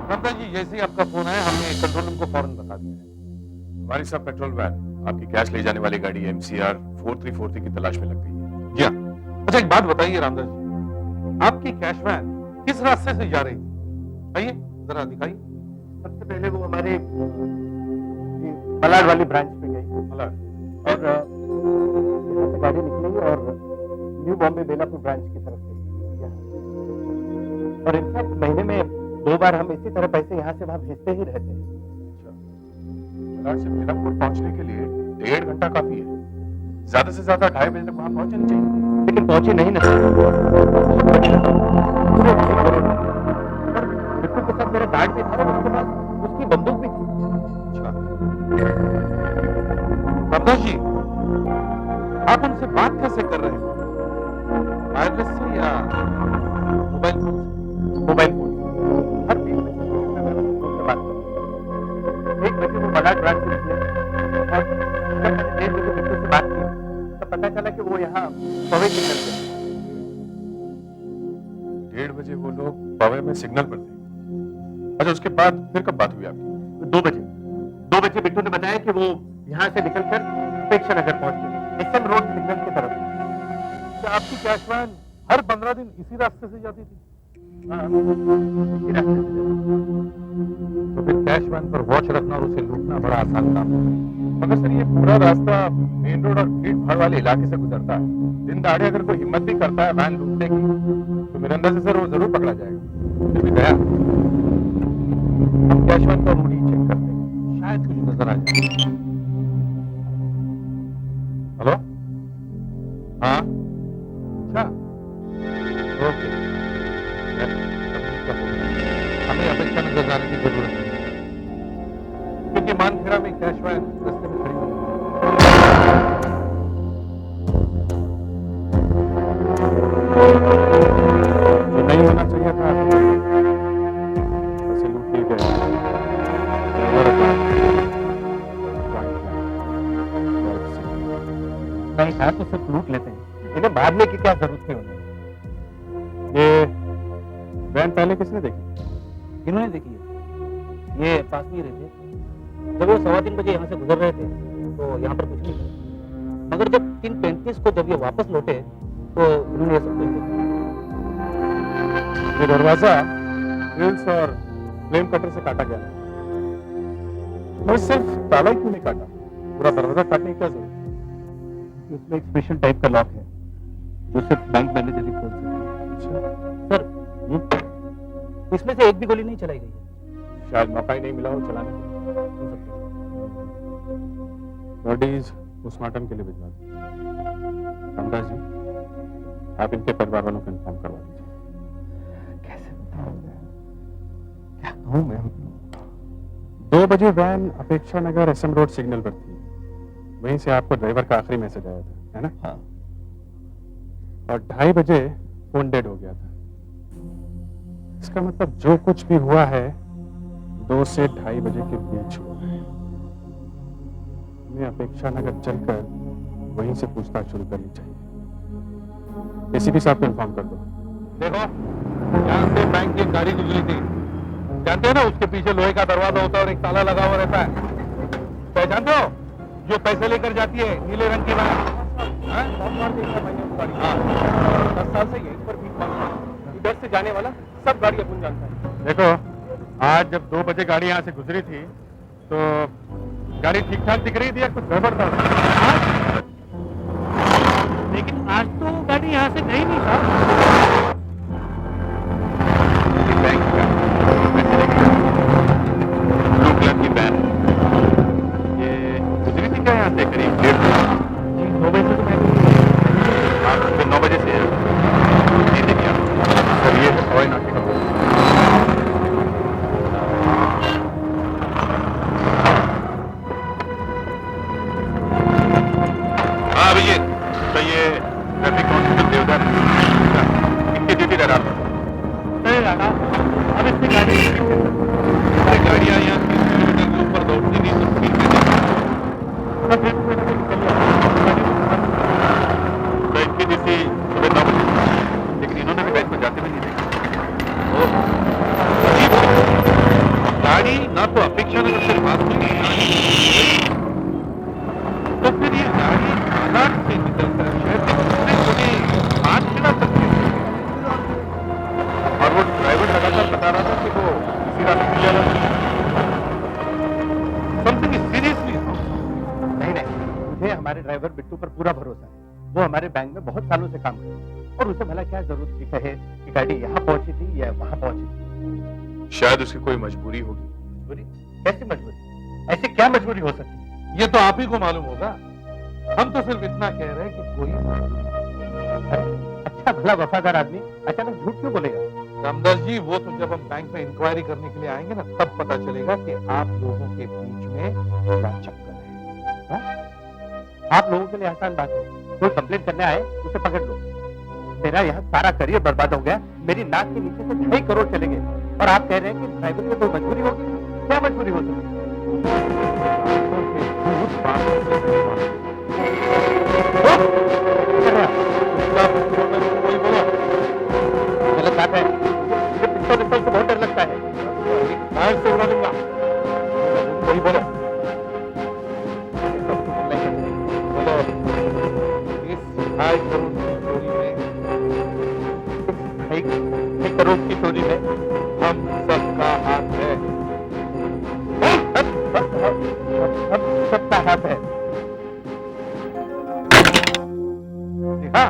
रामदास जी, जैसे ही आपका फोन आया हमने कंट्रोल रूम को फौरन बता दिया है। हमारी सब पेट्रोल वैन आपकी कैश ले जाने वाली गाड़ी MCR 4343 की तलाश में लग गई है। जी हाँ। अच्छा, एक बात बताइए रामदास जी, आपकी कैश वैन किस रास्ते से जा रही थी? आइए जरा दिखाइए। सबसे पहले वो हमारे मलाड वाली ब्रांच पे गई मलाड। और यहाँ से गाड़ी निकली और न्यू बॉम्बे बेलापुर ब्रांच की तरफ गई यहाँ। और इनफैक्ट महीने में 2 बार हम इसी तरह पैसे यहाँ से वहाँ भेजते ही रहते हैं। मलाड से बेलापुर पहुंचने के लिए 1.5 घंटा काफी है। ज्यादा से ज्यादा 2:30 बजे तक वहां पहुंच जानी चाहिए। लेकिन पहुंची नहीं ना। बिट्टू के साथ मेरा गार्ड भी था और उसके पास उसकी बंदूक भी थी। रामदास जी, आप उनसे बात कैसे कर रहे हैं? वायरलेस से या मोबाइल फोन से? मोबाइल फोन हर 20 मिनट में उनसे बात करता। 1 बजे वो मलाड ब्रांच से निकले और जब मैंने 1:30 बजे बिट्टू से बात की तब पता चला कि वो यहाँ पवे सिग्नल पे 1:30 बजे वो लोग पवे में सिग्नल पर थे। अच्छा, उसके बाद फिर कब बात हुई आपकी? 2 बजे। 2 बजे बिट्टू ने बताया कि वो यहाँ से निकलकर उपेक्षा नगर पहुंच गए, SM रोड सिग्नल की तरफ। क्या आपकी कैश वैन हर 15 दिन इसी रास्ते से जाती थी? हाँ, इसी रास्ते से। तो फिर कैश वैन पर वॉच रखना और उसे लूटना बड़ा आसान काम है। मगर सर, ये पूरा रास्ता मेन रोड और भीड़ भाड़ वाले इलाके से गुजरता है। दिन दहाड़े अगर कोई हिम्मत भी करता है वैन लूटने की तो मेरे अंदाज से सर वो जरूर पकड़ा जाएगा। फिर भी दया, हम कैश वैन का रूट ही चेक करते हैं, शायद कुछ नजर आ जाए। हेलो? हाँ, अच्छा, ओके। हमें अपेक्षा नगर जाने की जरूरत है क्योंकि मानखेड़ा में कैश वैन रास्ते में खड़ी हुई जो नहीं होना चाहिए था ऐसे लूट लिए गए। नहीं था तो सिर्फ लूट लेते हैं, इन्हें मारने की क्या जरूरत थी उन्हें। ये वैन पहले किसने देखी? इन्होंने देखी है, ये पास में ही रहते। जब वो 3:15 बजे यहाँ से गुजर रहे थे तो यहाँ पर कुछ नहीं था, मगर जब 3:35 को जब ये वापस लौटे तो इन्होंने ये सब कुछ देखा। ये दरवाजा ड्रिल्स और फ्लेम कटर से काटा गया है। मैं सिर्फ ताला ही क्यों नहीं काटा? पूरा दरवाजा काटने की क्या जरूरत? उसमें एक स्पेशल टाइप का लॉक है जो सिर्फ बैंक मैनेजर ही खोल सकते हैं। सर, इसमें से एक भी गोली नहीं चलाई गई है। शायद मौका ही नहीं मिला हो चलाने के लिए। हो सकता है। बॉडीज पोस्टमार्टम के लिए भिजवा दें। रामदास जी, आप इनके परिवार वालों को इन्फॉर्म करवा दीजिए। कैसे बताऊं मैं? क्या कहूं मैं? 2 बजे वैन अपेक्षा नगर SM रोड सिग्नल पर थी। वहीं से आपको ड्राइवर का आखिरी मैसेज आया था, है ना? हाँ। और 2:30 बजे फोन डेड हो गया था। इसका मतलब जो कुछ भी हुआ है 2 से 2:30 बजे के बीच हुआ है। हमें अपेक्षा नगर चलकर वहीं से पूछताछ शुरू करनी चाहिए। ACP साहब को इन्फॉर्म कर दो। देखो, यहाँ से बैंक की एक गाड़ी गुजरी थी, जानते हो ना, उसके पीछे लोहे का दरवाजा होता है और एक ताला लगा हुआ रहता है। पहचानते हो? जो पैसे लेकर जाती है, नीले रंग की वैन। हाँ? 10 साल से यहीं पर भी इधर से जाने वाला सब गाड़ी अपन जानता है। देखो, आज जब 2 बजे गाड़ी यहाँ से गुजरी थी तो गाड़ी ठीक ठाक दिख रही थी या कुछ गड़बड़ था? लेकिन आज तो गाड़ी यहाँ से गई नहीं था। बैंक का पैसे लेकर ब्लू कलर की वैन ये गुजरी थी क्या यहाँ से करीब 1:30 बजे? 2 बजे तो मैं हाँ, फिर 9 बजे से नहीं देखिए आप। सर, ये हवाई नाके का रोड। हाँ अभिजीत, तो ये ट्रैफिक कांस्टेबल देवदार ड्राइवर बिट्टू पर पूरा भरोसा है। वो हमारे बैंक में बहुत सालों से काम करता है और उसे भला क्या जरूरत थी कहे कि गाड़ी यहाँ पहुंची थी या वहां पहुंची थी। शायद उसकी कोई मजबूरी होगी। मजबूरी? कैसी मजबूरी? ऐसी क्या मजबूरी हो सकती है? ये तो आप ही को मालूम होगा। हम तो सिर्फ इतना कह रहे हैं कि कोई अच्छा भला वफादार आदमी अचानक झूठ क्यों बोलेगा? रामदास जी, वो तो जब हम बैंक में इंक्वायरी करने के लिए आएंगे ना, तब पता चलेगा कि आप लोगों के बीच में क्या चक्कर है। आप लोगों के लिए आसान बात है, कोई कंप्लेंट करने आए उसे पकड़ लो। मेरा यहाँ सारा करियर बर्बाद हो गया, मेरी नाक के नीचे से 2.5 करोड़ चले गए और आप कह रहे हैं कि ड्राइवर की कोई मजबूरी होगी। क्या मजबूरी हो सकती है? गलत बात है, मुझे पिस्तौल से बहुत डर लगता है। फायर से उड़ा दूंगा। वही बोलो बोलो। इस 2.5 करोड़ की चोरी में, 2.5 करोड़ की चोरी में हम सबका हाथ है। हम सबका हाथ है। देखा,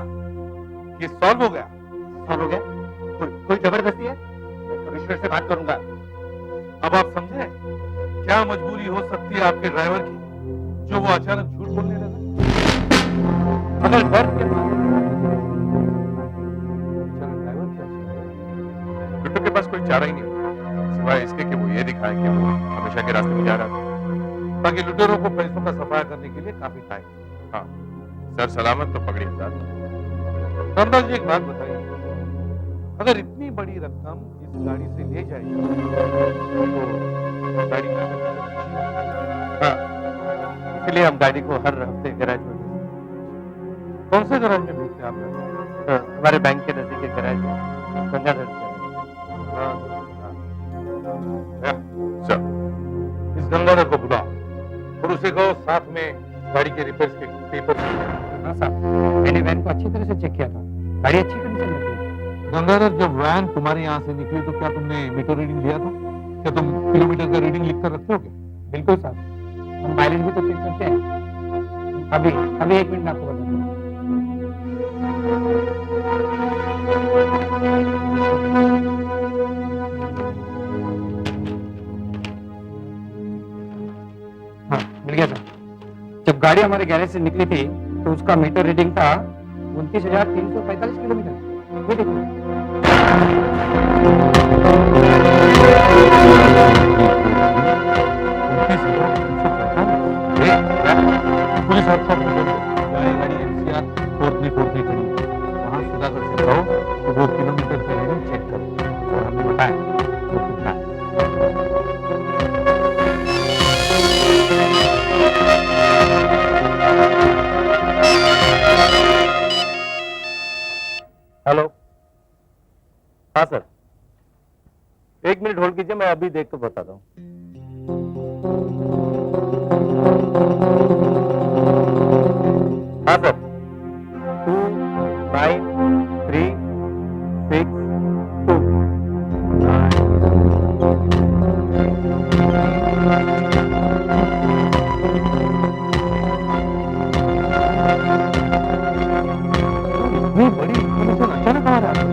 ये सॉल्व हो गया। सॉल्व हो गया? कोई जबरदस्ती है? मैं कमिश्नर से बात करूंगा। अब आप समझे क्या मजबूरी हो सकती है आपके ड्राइवर की, जो वो अचानक झूठ बोलने लगा। अगर डर के ड्राइवर क्या चाहिए? बिट्टू के पास कोई चारा ही नहीं होता, सिवाय इसके कि वो ये दिखाए कि वो हमेशा के रास्ते में जा रहा था। ताकि लुटेरों को पैसों का सफाया करने के लिए काफी टाइम। हाँ, सर सलामत तो पकड़ी हजार। रामदास जी, एक बात बताइए, अगर इतनी बड़ी रकम इस गाड़ी से ले जाएगी तो गाड़ी हाँ, इसलिए हम गाड़ी को हर हफ्ते गैराज में भेजते कौन से गैराज में भेजते हैं आप? हैं। हमारे बैंक के नजदीक एक गैराज है, गंगाधर सर, इस गंगाधर को बुलाओ और उसे कहो साथ में गाड़ी के रिपेयर के पेपर। हाँ साहब, मैंने वैन को अच्छी तरह से चेक किया था, गाड़ी अच्छी कंडीशन में थी। गंगाधर, जब वैन तुम्हारे यहाँ से निकली तो क्या तुमने मीटर रीडिंग लिया था? क्या तुम किलोमीटर का रीडिंग लिख कर रखते हो क्या? बिल्कुल साहब, हम माइलेज भी तो चेक करते हैं। अभी 1 मिनट में आपको बताता हूँ। हाँ, मिल गया था। जब गाड़ी हमारे गैरेज से निकली थी तो उसका मीटर रीडिंग था 29,345 किलोमीटर। ये देखिए। पुलिस हादसा गाड़ी MCR 4343 खड़ी है, वहां सुधाकर से कहो कि वो किलोमीटर की रीडिंग चेक करो और हमें बताएं वो कितना है। हेलो, हाँ सर, 1 मिनट होल्ड कीजिए, मैं अभी देख कर बताता हूँ। हाँ सर, 29362। इतनी बड़ी इन्फॉर्मेशन अचानक आ रहा है।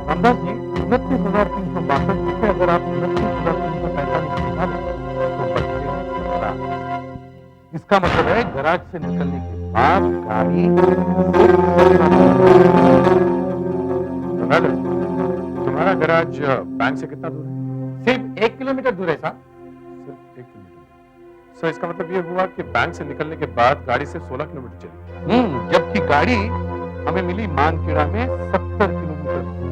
रामदास जी, 29,362 में से अगर आप 29,345 निकालें तो बचेगा 17। इसका मतलब है गैराज से निकलने के बाद गाड़ी तुम्हारा गैराज बैंक से कितना दूर है? सिर्फ 1 किलोमीटर दूर है साहब। सिर्फ 1 किलोमीटर। सो इसका मतलब ये हुआ कि बैंक से निकलने के बाद गाड़ी सिर्फ 16 किलोमीटर चली। जबकि गाड़ी हमें मिली मानखेड़ा में 70 किलोमीटर दूर,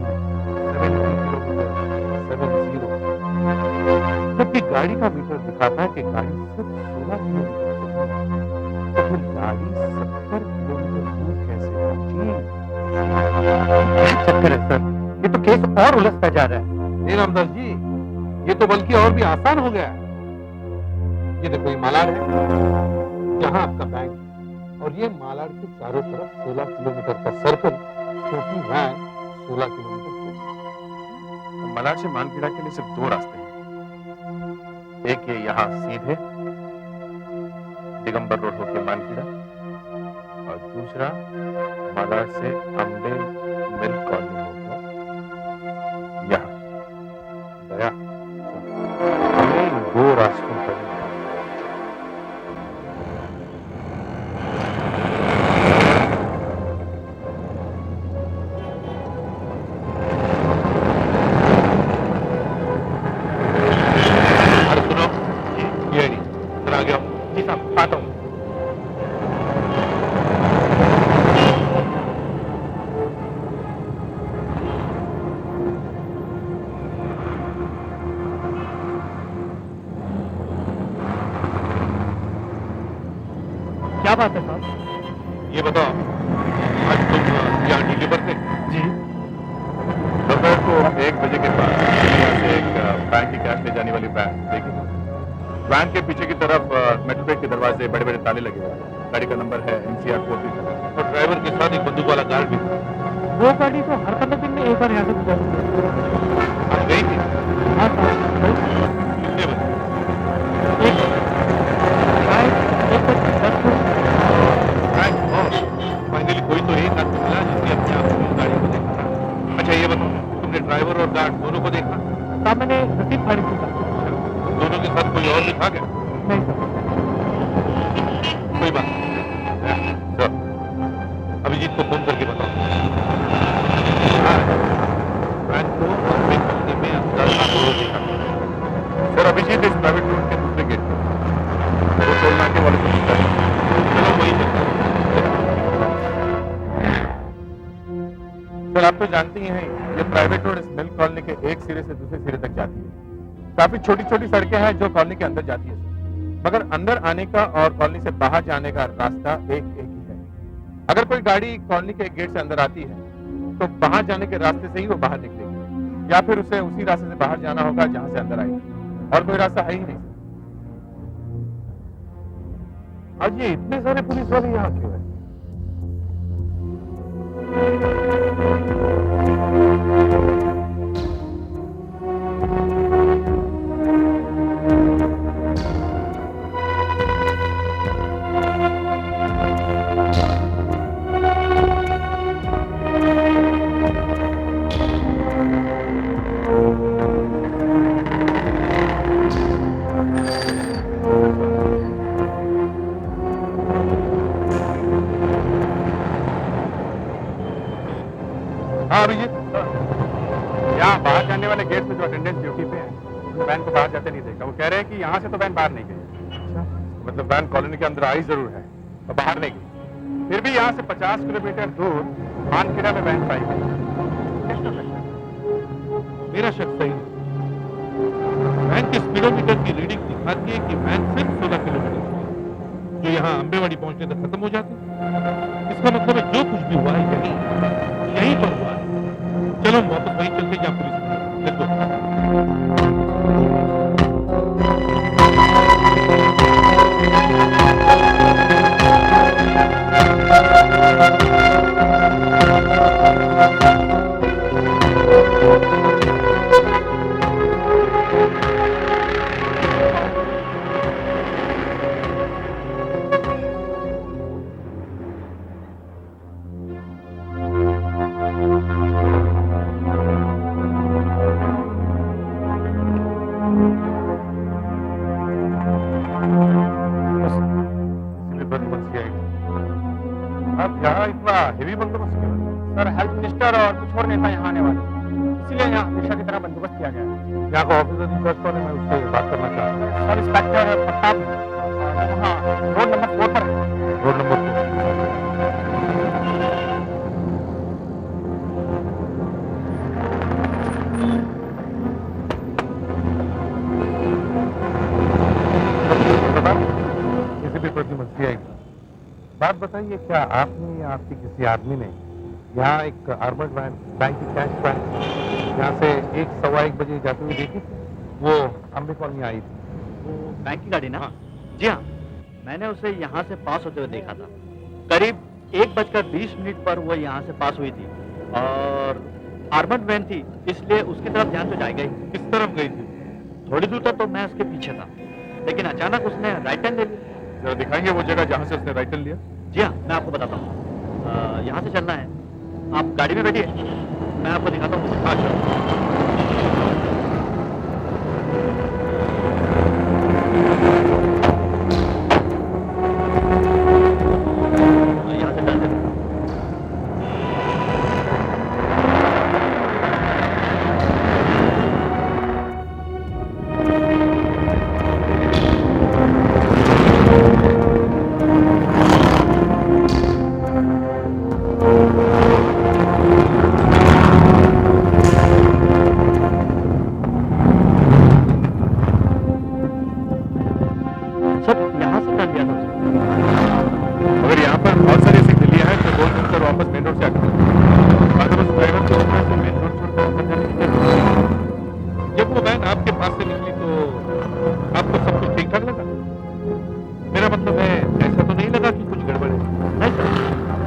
70 किलोमीटर। जबकि गाड़ी का मीटर दिखाता है कि गाड़ी सिर्फ 16 किलोमीटर चली, तो फिर गाड़ी 70 किलोमीटर दूर कैसे पहुंची? चक्कर है सर, ये तो केस और उलझता जा रहा है। नहीं रामदास जी, ये तो बल्कि और भी आसान हो गया है। ये देखो, ये मालाड है जहां आपका बैंक है, और ये मालाड के चारों तरफ 16 किलोमीटर का सर्कल, क्योंकि वैन 16 किलोमीटर चली। मलाड से मानखेड़ा के लिए सिर्फ 2 रास्ते हैं। एक ये यहाँ सीधे, दिगंबर रोड होके मानखेड़ा और दूसरा मलाड से अम्बे मिल कॉलोनी होगा यहाँ। दया, हमें इन दो रास्तों पर क्या बात है साहब? ये बताओ, आज तुम यहाँ ड्यूटी पर थे? जी। दोपहर को 1 बजे के बाद यहाँ से एक बैंक की कैश ले जाने वाली वैन देखी। वैन के पीछे की तरफ मेट्रो के दरवाजे बड़े बड़े ताले लगे हुए हैं। गाड़ी का नंबर है MCR 43 और ड्राइवर के साथ एक बंदूक वाला गार्ड भी था। वो गाड़ी तो हर 15 दिन में एक बार यहाँ से गुजरती है। आज गई थी? हाँ साहब, कितने बजे? एक शायद 1:10 फाइनली कोई तो एक आदमी मिला जिसने अपने आप को गाड़ी को देखा था। अच्छा ये बताओ, तुमने ड्राइवर और गार्ड दोनों को देखा? साहब मैंने रसीद फाड़ी थी साहब। दोनों के साथ कोई और भी था क्या? नहीं साहब। कोई बात नहीं। सर, अभिजीत को फोन करके बताओ। वैन को अपने कमरे में अंदर आते हुए देखा। सर, अभिजीत इस प्राइवेट रोड के दूसरे गेट पर वो टोल नाके वाले को पूछता है। चलो वही देखो। सर, आप तो जानती ही हैं ये प्राइवेट रोड इस मिल कॉलोनी के एक सिरे से दूसरे सिरे तक जाती है। काफी छोटी छोटी सड़कें हैं जो कॉलोनी के अंदर जाती है, मगर अंदर आने का और कॉलोनी से बाहर जाने का रास्ता एक ही है। अगर कोई गाड़ी कॉलोनी के गेट से अंदर आती है तो बाहर जाने के रास्ते से ही वो बाहर निकलेगी, या फिर उसे उसी रास्ते से बाहर जाना होगा जहां से अंदर आएगी, और कोई रास्ता है ही नहीं। आज ये इतने सारे पुलिस वाले यहाँ क्यों है? हाँ अभिजीत, यहाँ बाहर जाने वाले गेट पे जो अटेंडेंट ड्यूटी पे है, उन्होंने वैन को बाहर जाते नहीं देखा। वो कह रहे हैं कि यहाँ से तो वैन बाहर नहीं गई। मतलब वैन कॉलोनी के अंदर आई जरूर है और बाहर नहीं गई। फिर भी यहाँ से 50 किलोमीटर दूर मानखेड़ा में वैन पाई गई। कैसा लगता है? मेरा शक सही है। वैन के स्पीडोमीटर की रीडिंग दिखाती है कि वैन सिर्फ 16 किलोमीटर जो यहाँ अम्बेवाड़ी पहुंचने तक खत्म हो जाती है। इसका मतलब है जो कुछ भी हुआ है यहीं पर हुआ है। चलो हम वापस वहीं चलते जहाँ पुलिस है। Let's go। अब यहाँ इतना हेवी बंदोबस्त क्यों है? सर हेल्थ मिनिस्टर और कुछ और नेता यहाँ आने वाले हैं, इसीलिए यहाँ हमेशा की तरह बंदोबस्त किया गया है। यहाँ का ऑफिसर इंचार्ज कौन है? मैं उससे बात करना चाहता हूँ। सब इंस्पेक्टर प्रताप हाँ रोड नंबर 4 पर है। Road number 4। किसी भी प्रतिमंत्री आएगी। बात बताइए, क्या आपने या आपके किसी आदमी ने यहाँ एक आर्मर्ड वैन, बैंक की कैश वैन यहाँ से 1-1:15 बजे जाते हुए देखी थी? वो अम्बे कॉलोनी आई थी। वो बैंक की गाड़ी ना? जी हाँ, मैंने उसे यहाँ से पास होते हुए देखा था। करीब 1:20 पर वो यहाँ से पास हुई थी और आर्मर्ड वैन थी, इसलिए उसकी तरफ ध्यान तो जाएगा ही। किस तरफ गई थी? थोड़ी दूर तक तो मैं उसके पीछे था, लेकिन अचानक उसने राइट टर्न ले लिया। जरा जरा दिखाएंगे वो जगह जहां से उसने राइटल लिया? जी हाँ, मैं आपको बताता हूँ। यहाँ से चलना है, आप गाड़ी में बैठिए, मैं आपको दिखाता हूँ। हाँ चलो। यहाँ से चलते हैं। सब यहाँ से कर दिया था उसने। मगर यहाँ पर बहुत सारी ऐसी गलियां हैं जो गोल घूमकर वापस मेन रोड से आती हैं। अगर उस ड्राइवर को उसमें से मेन रोड छोड़कर अंदर जाने की क्या जरूरत है? जब वो वैन आपके पास से निकली तो आपको सब कुछ ठीक ठाक लगा? मेरा मतलब है, ऐसा तो नहीं लगा कि कुछ गड़बड़ है? नहीं सर,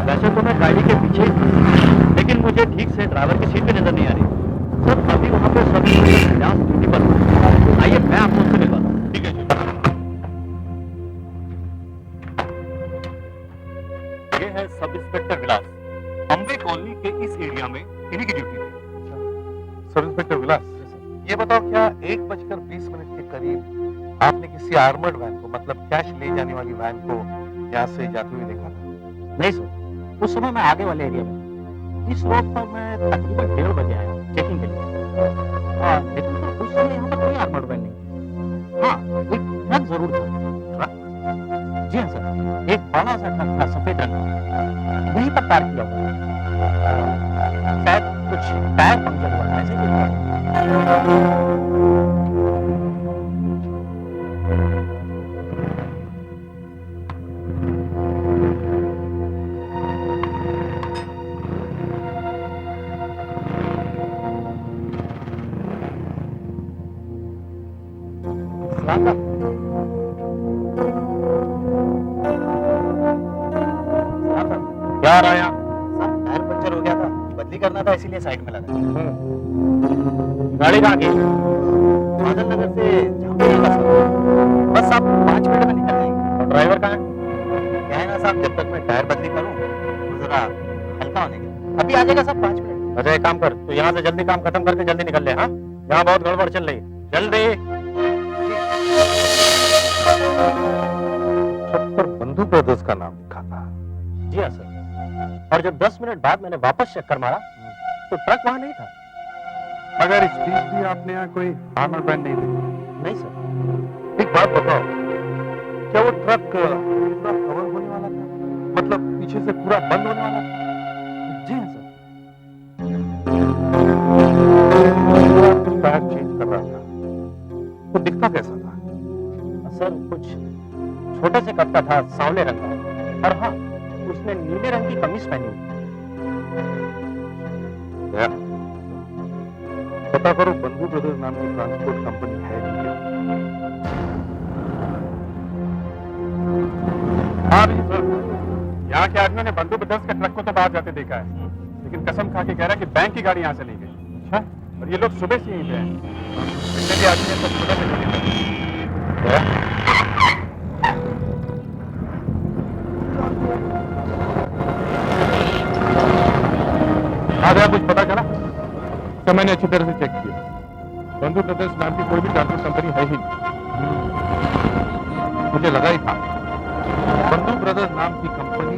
वैसे तो मैं गाड़ी के पीछे ही था, लेकिन मुझे ठीक से ड्राइवर की सीट भी नजर नहीं आ रही। सर अभी वहाँ पे सभी प्रयास ड्यूटी पर हैं। आइए मैं आपको उससे मिलवाता हूँ। ठीक है जी। ये है सब इंस्पेक्टर विलास। अम्बे कॉलोनी के इस एरिया में इन्हीं की ड्यूटी थी। सब इंस्पेक्टर विलास, ये बताओ क्या 1:20 के करीब आपने किसी आर्मर्ड वैन को, मतलब कैश ले जाने वाली वैन को यहाँ से जाते हुए देखा था? नहीं सर, उस समय मैं आगे वाले एरिया में था। इस रोड पर मैं तकरीबन 1:30 बजे आया चेकिंग के लिए। लेकिन सर उस समय यहाँ पर कोई आर्मर्ड वैन नहीं। हाँ, एक ट्रक जरूर था। ट्रक? जी हाँ सर, एक बड़ा सा ट्रक था सफेद रंग का, यहीं पर पार्क किया हुआ था। शायद कुछ टायर पंक्चर हुआ है, ऐसे ही कुछ था। क्या आ रहा है यहाँ? सर टायर पंचर हो गया था, बदली करना था इसीलिए साइड में लगा। गाड़ी कहाँ की? बादल नगर से जामनगर सर। बस आप 5 मिनट में निकल जाएंगे। और ड्राइवर कहाँ है? क्या है ना साहब, जब तक मैं टायर बदली करूँ तो जरा हल्का होने के अभी आ जाएगा साहब 5 मिनट। अच्छा एक काम कर, तो यहाँ से जल्दी काम खत्म करके जल्दी निकल ले। हाँ, यहाँ बहुत गड़बड़ चल रही, जल्दी। छत पर बंधु ब्रदर्स का नाम लिखा था। जी हाँ सर, और जब 10 मिनट बाद मैंने वापस चक्कर मारा तो ट्रक वहां नहीं था। मगर इस बीच भी आपने यहाँ कोई आर्मर्ड वैन नहीं देखी? नहीं सर। एक बात बताओ, क्या वो ट्रक पूरा कवर होने वाला था, मतलब पीछे से पूरा बंद होने वाला था? जी हाँ सर। टायर चेंज कर रहा था, वो दिखता कैसा था? सर कुछ छोटे से कद का था, सांवले रंग का, और हाँ उसने नीले रंग की कमीज पहनी हुई। क्या? पता करो बंधु ब्रदर्स नाम की ट्रांसपोर्ट कंपनी है भी क्या? हाँ भी सर, यहाँ के आदमियों ने बंधु ब्रदर्स के ट्रक को तो बाहर जाते देखा है, लेकिन कसम खा के कह रहा है कि बैंक की गाड़ी यहाँ से नहीं गई। अच्छा, और ये लोग सुबह से यहीं पे हैं। जितने भी आदमी हैं सब सुबह से चले गए। कुछ पता चला? तो मैंने अच्छी तरह से चेक किया, बंधु ब्रदर्स नाम की कोई भी ट्रांसपोर्ट कंपनी है ही नहीं। मुझे लगा ही था बंधु ब्रदर्स नाम की कंपनी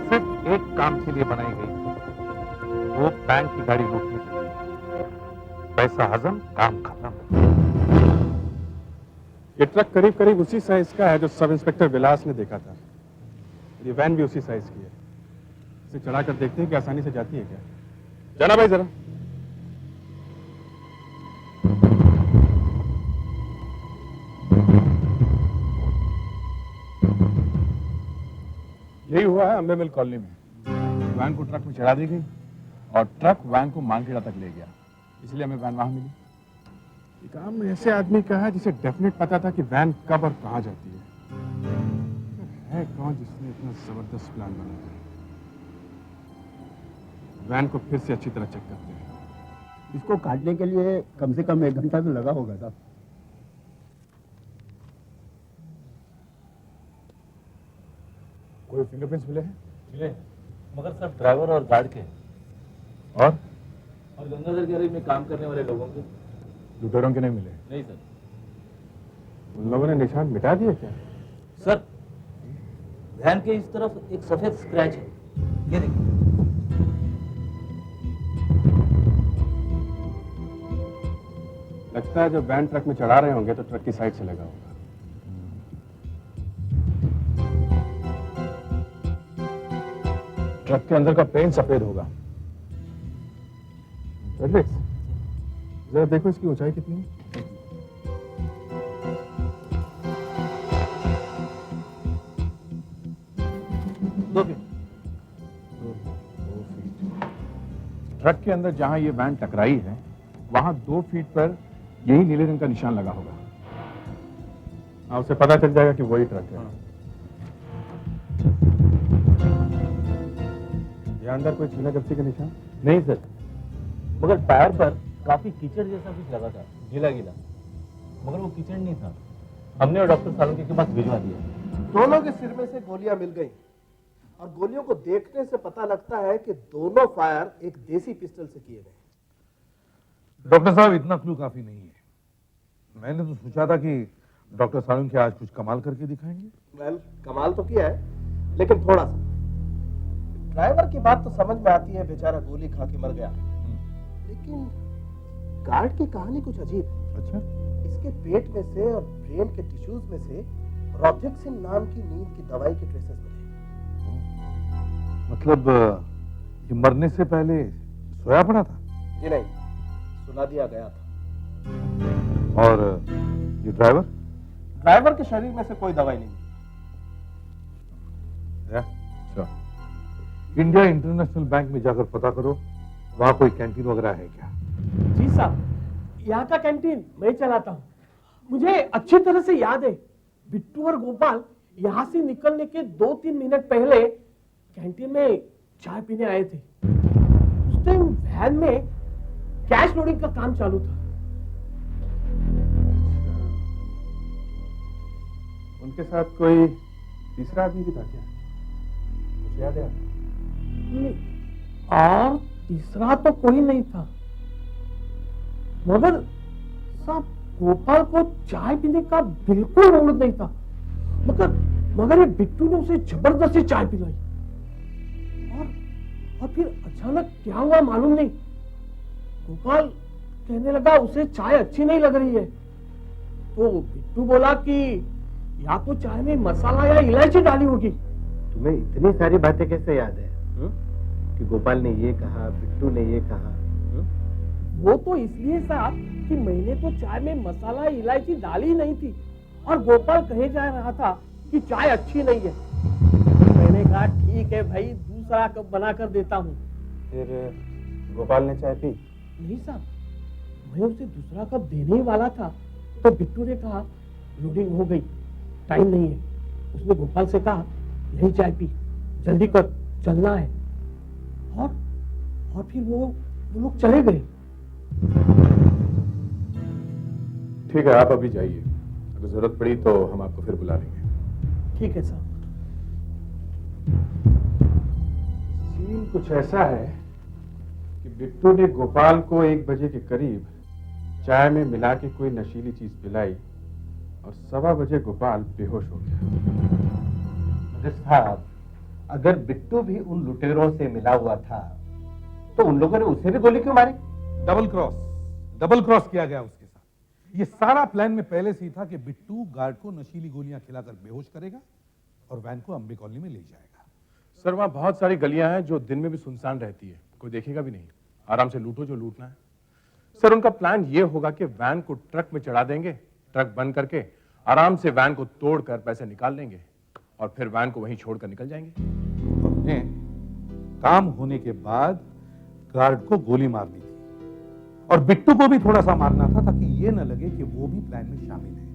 सिर्फ एक काम के लिए बनाई गई, वो बैंक की गाड़ी लूटने के लिए। पैसा हजम, काम खत्म। ये ट्रक करीब करीब उसी साइज का है जो सब इंस्पेक्टर विलास ने देखा था। ये वैन भी उसी साइज की है। इसे चढ़ाकर देखते हैं कि आसानी से जाती है क्या। जाना भाई जरा। यही हुआ है अम्बे मिल कॉलोनी में। वैन को ट्रक में चढ़ा दी गई और ट्रक वैन को मांगखेड़ा तक ले गया, इसलिए हमें वैन वहां मिली। ये काम ऐसे आदमी का है जिसे डेफिनेट पता था कि वैन कब और कहां जाती है कौन जिसने इतना जबरदस्त प्लान बनाया। वैन को फिर से अच्छी तरह चेक करते हैं। इसको काटने के लिए कम से कम 1 घंटा तो लगा होगा साहब। फिंगरप्रिंट्स मिले हैं? मिले, मगर सब ड्राइवर और गार्ड के और गंगाधर गैरेज में काम करने वाले लोगों के लुटेरों के नहीं मिले? नहीं सर। उन लोगों ने निशान मिटा दिए क्या? सर वैन के इस तरफ एक सफेद स्क्रैच है, ये देखिए। लगता है जब वैन ट्रक में चढ़ा रहे होंगे तो ट्रक की साइड से लगा होगा। ट्रक के अंदर का पेंट सफेद होगा। एलेक्स, जरा देखो इसकी ऊंचाई कितनी है? दो फीट। ट्रक के अंदर जहां ये वैन टकराई है वहां 2 फीट पर यही नीले रंग का निशान लगा होगा। हाँ, उससे पता चल जाएगा कि वही ट्रक है। ये अंदर कोई छीना झपटी का निशान? नहीं सर, मगर टायर पर काफी कीचड़ जैसा कुछ लगा था, गीला गीला, मगर वो कीचड़ नहीं था। हमने और डॉक्टर सालुंके के पास भिजवा दिया। दोनों के सिर में से गोलियां मिल गई और गोलियों को देखने से पता लगता है कि दोनों फायर एक देसी पिस्टल से किए गए। डॉक्टर साहब इतना क्लू काफी नहीं है। मैंने तो सोचा था कि डॉक्टर सालुंके आज कुछ कमाल करके दिखाएंगे। वेल, कमाल तो किया है, लेकिन थोड़ा सा। ड्राइवर की बात तो समझ में आती है, बेचारा गोली खा के मर गया, लेकिन गार्ड की कहानी कुछ अजीब है। अच्छा, इसके पेट में से और ब्रेन के टिश्यूज में से रोथेक्सिन नाम की नींद की दवाई के ट्रेसेस मिले। मतलब ये मरने से पहले सोया पड़ा था? जी नहीं, सुला दिया गया था। और ये ड्राइवर? ड्राइवर के शरीर में से कोई दवाई नहीं। अच्छा, इंडिया इंटरनेशनल बैंक में जाकर पता करो, वहां कोई कैंटीन वगैरह है क्या? जी साहब, यहाँ का कैंटीन मैं चलाता हूँ। मुझे अच्छी तरह से याद है, बिट्टू और गोपाल यहाँ से निकलने के 2-3 मिनट पहले कैंटीन में चाय पीने आए थे। उस टाइम वैन में कैश लोडिंग का काम चालू था। उनके साथ कोई तीसरा आदमी भी था क्या? कुछ याद है? और तीसरा तो कोई नहीं था, मगर साहब गोपाल को चाय पीने का बिल्कुल मूड नहीं था। मगर ये बिट्टू ने उसे जबरदस्ती चाय पिलाई और फिर अचानक क्या हुआ मालूम नहीं। गोपाल कहने लगा उसे चाय अच्छी नहीं लग रही है, तो बिट्टू बोला कि या तो चाय में मसाला या इलायची डाली होगी। तुम्हें इतनी सारी बातें कैसे याद है कि गोपाल ने ये कहा, बिट्टू ने ये कहा? वो तो इसलिए साहब कि मैंने तो चाय में मसाला इलायची डाली नहीं थी और गोपाल कहे जा रहा था कि चाय अच्छी नहीं है। मैंने कहा ठीक है भाई, दूसरा कप बना कर देता हूँ। फिर गोपाल ने चाय पी? नहीं साहब, मैं उसे दूसरा कप देने ही वाला था तो बिट्टू ने कहा लोडिंग हो गई, टाइम नहीं है। उसने गोपाल से कहा यही चाय पी, जल्दी कर, चलना है। और फिर वो लोग चले गए। ठीक है, आप अभी जाइए, अगर जरूरत पड़ी तो हम आपको फिर बुला लेंगे। ठीक है साहब। सीन कुछ ऐसा है कि बिट्टू ने गोपाल को 1 बजे के करीब चाय में मिला के कोई नशीली चीज पिलाई और 1:15 बजे गोपाल बेहोश हो गया। मगर साहब, अगर बिट्टू भी उन लुटेरों से मिला हुआ था तो उन लोगों ने उसे भी गोली क्यों मारी? डबल क्रॉस किया गया उसके साथ। ये सारा प्लान में पहले से ही था कि बिट्टू गार्ड को नशीली गोलियां खिलाकर बेहोश करेगा और वैन को अंबे कॉलोनी में ले जाएगा। सर, वहां बहुत सारी गलियां हैं जो दिन में भी सुनसान रहती है, कोई देखेगा भी नहीं। आराम से लूटो जो लूटना है। सर, उनका प्लान ये होगा कि वैन को ट्रक में चढ़ा देंगे, ट्रक बंद करके आराम से वैन को तोड़कर पैसे निकाल लेंगे और फिर वैन को वहीं छोड़कर निकल जाएंगे। और उन्हें काम होने के बाद गार्ड को गोली मारनी थी और बिट्टू को भी थोड़ा सा मारना था ताकि ये न लगे कि वो भी प्लान में शामिल है।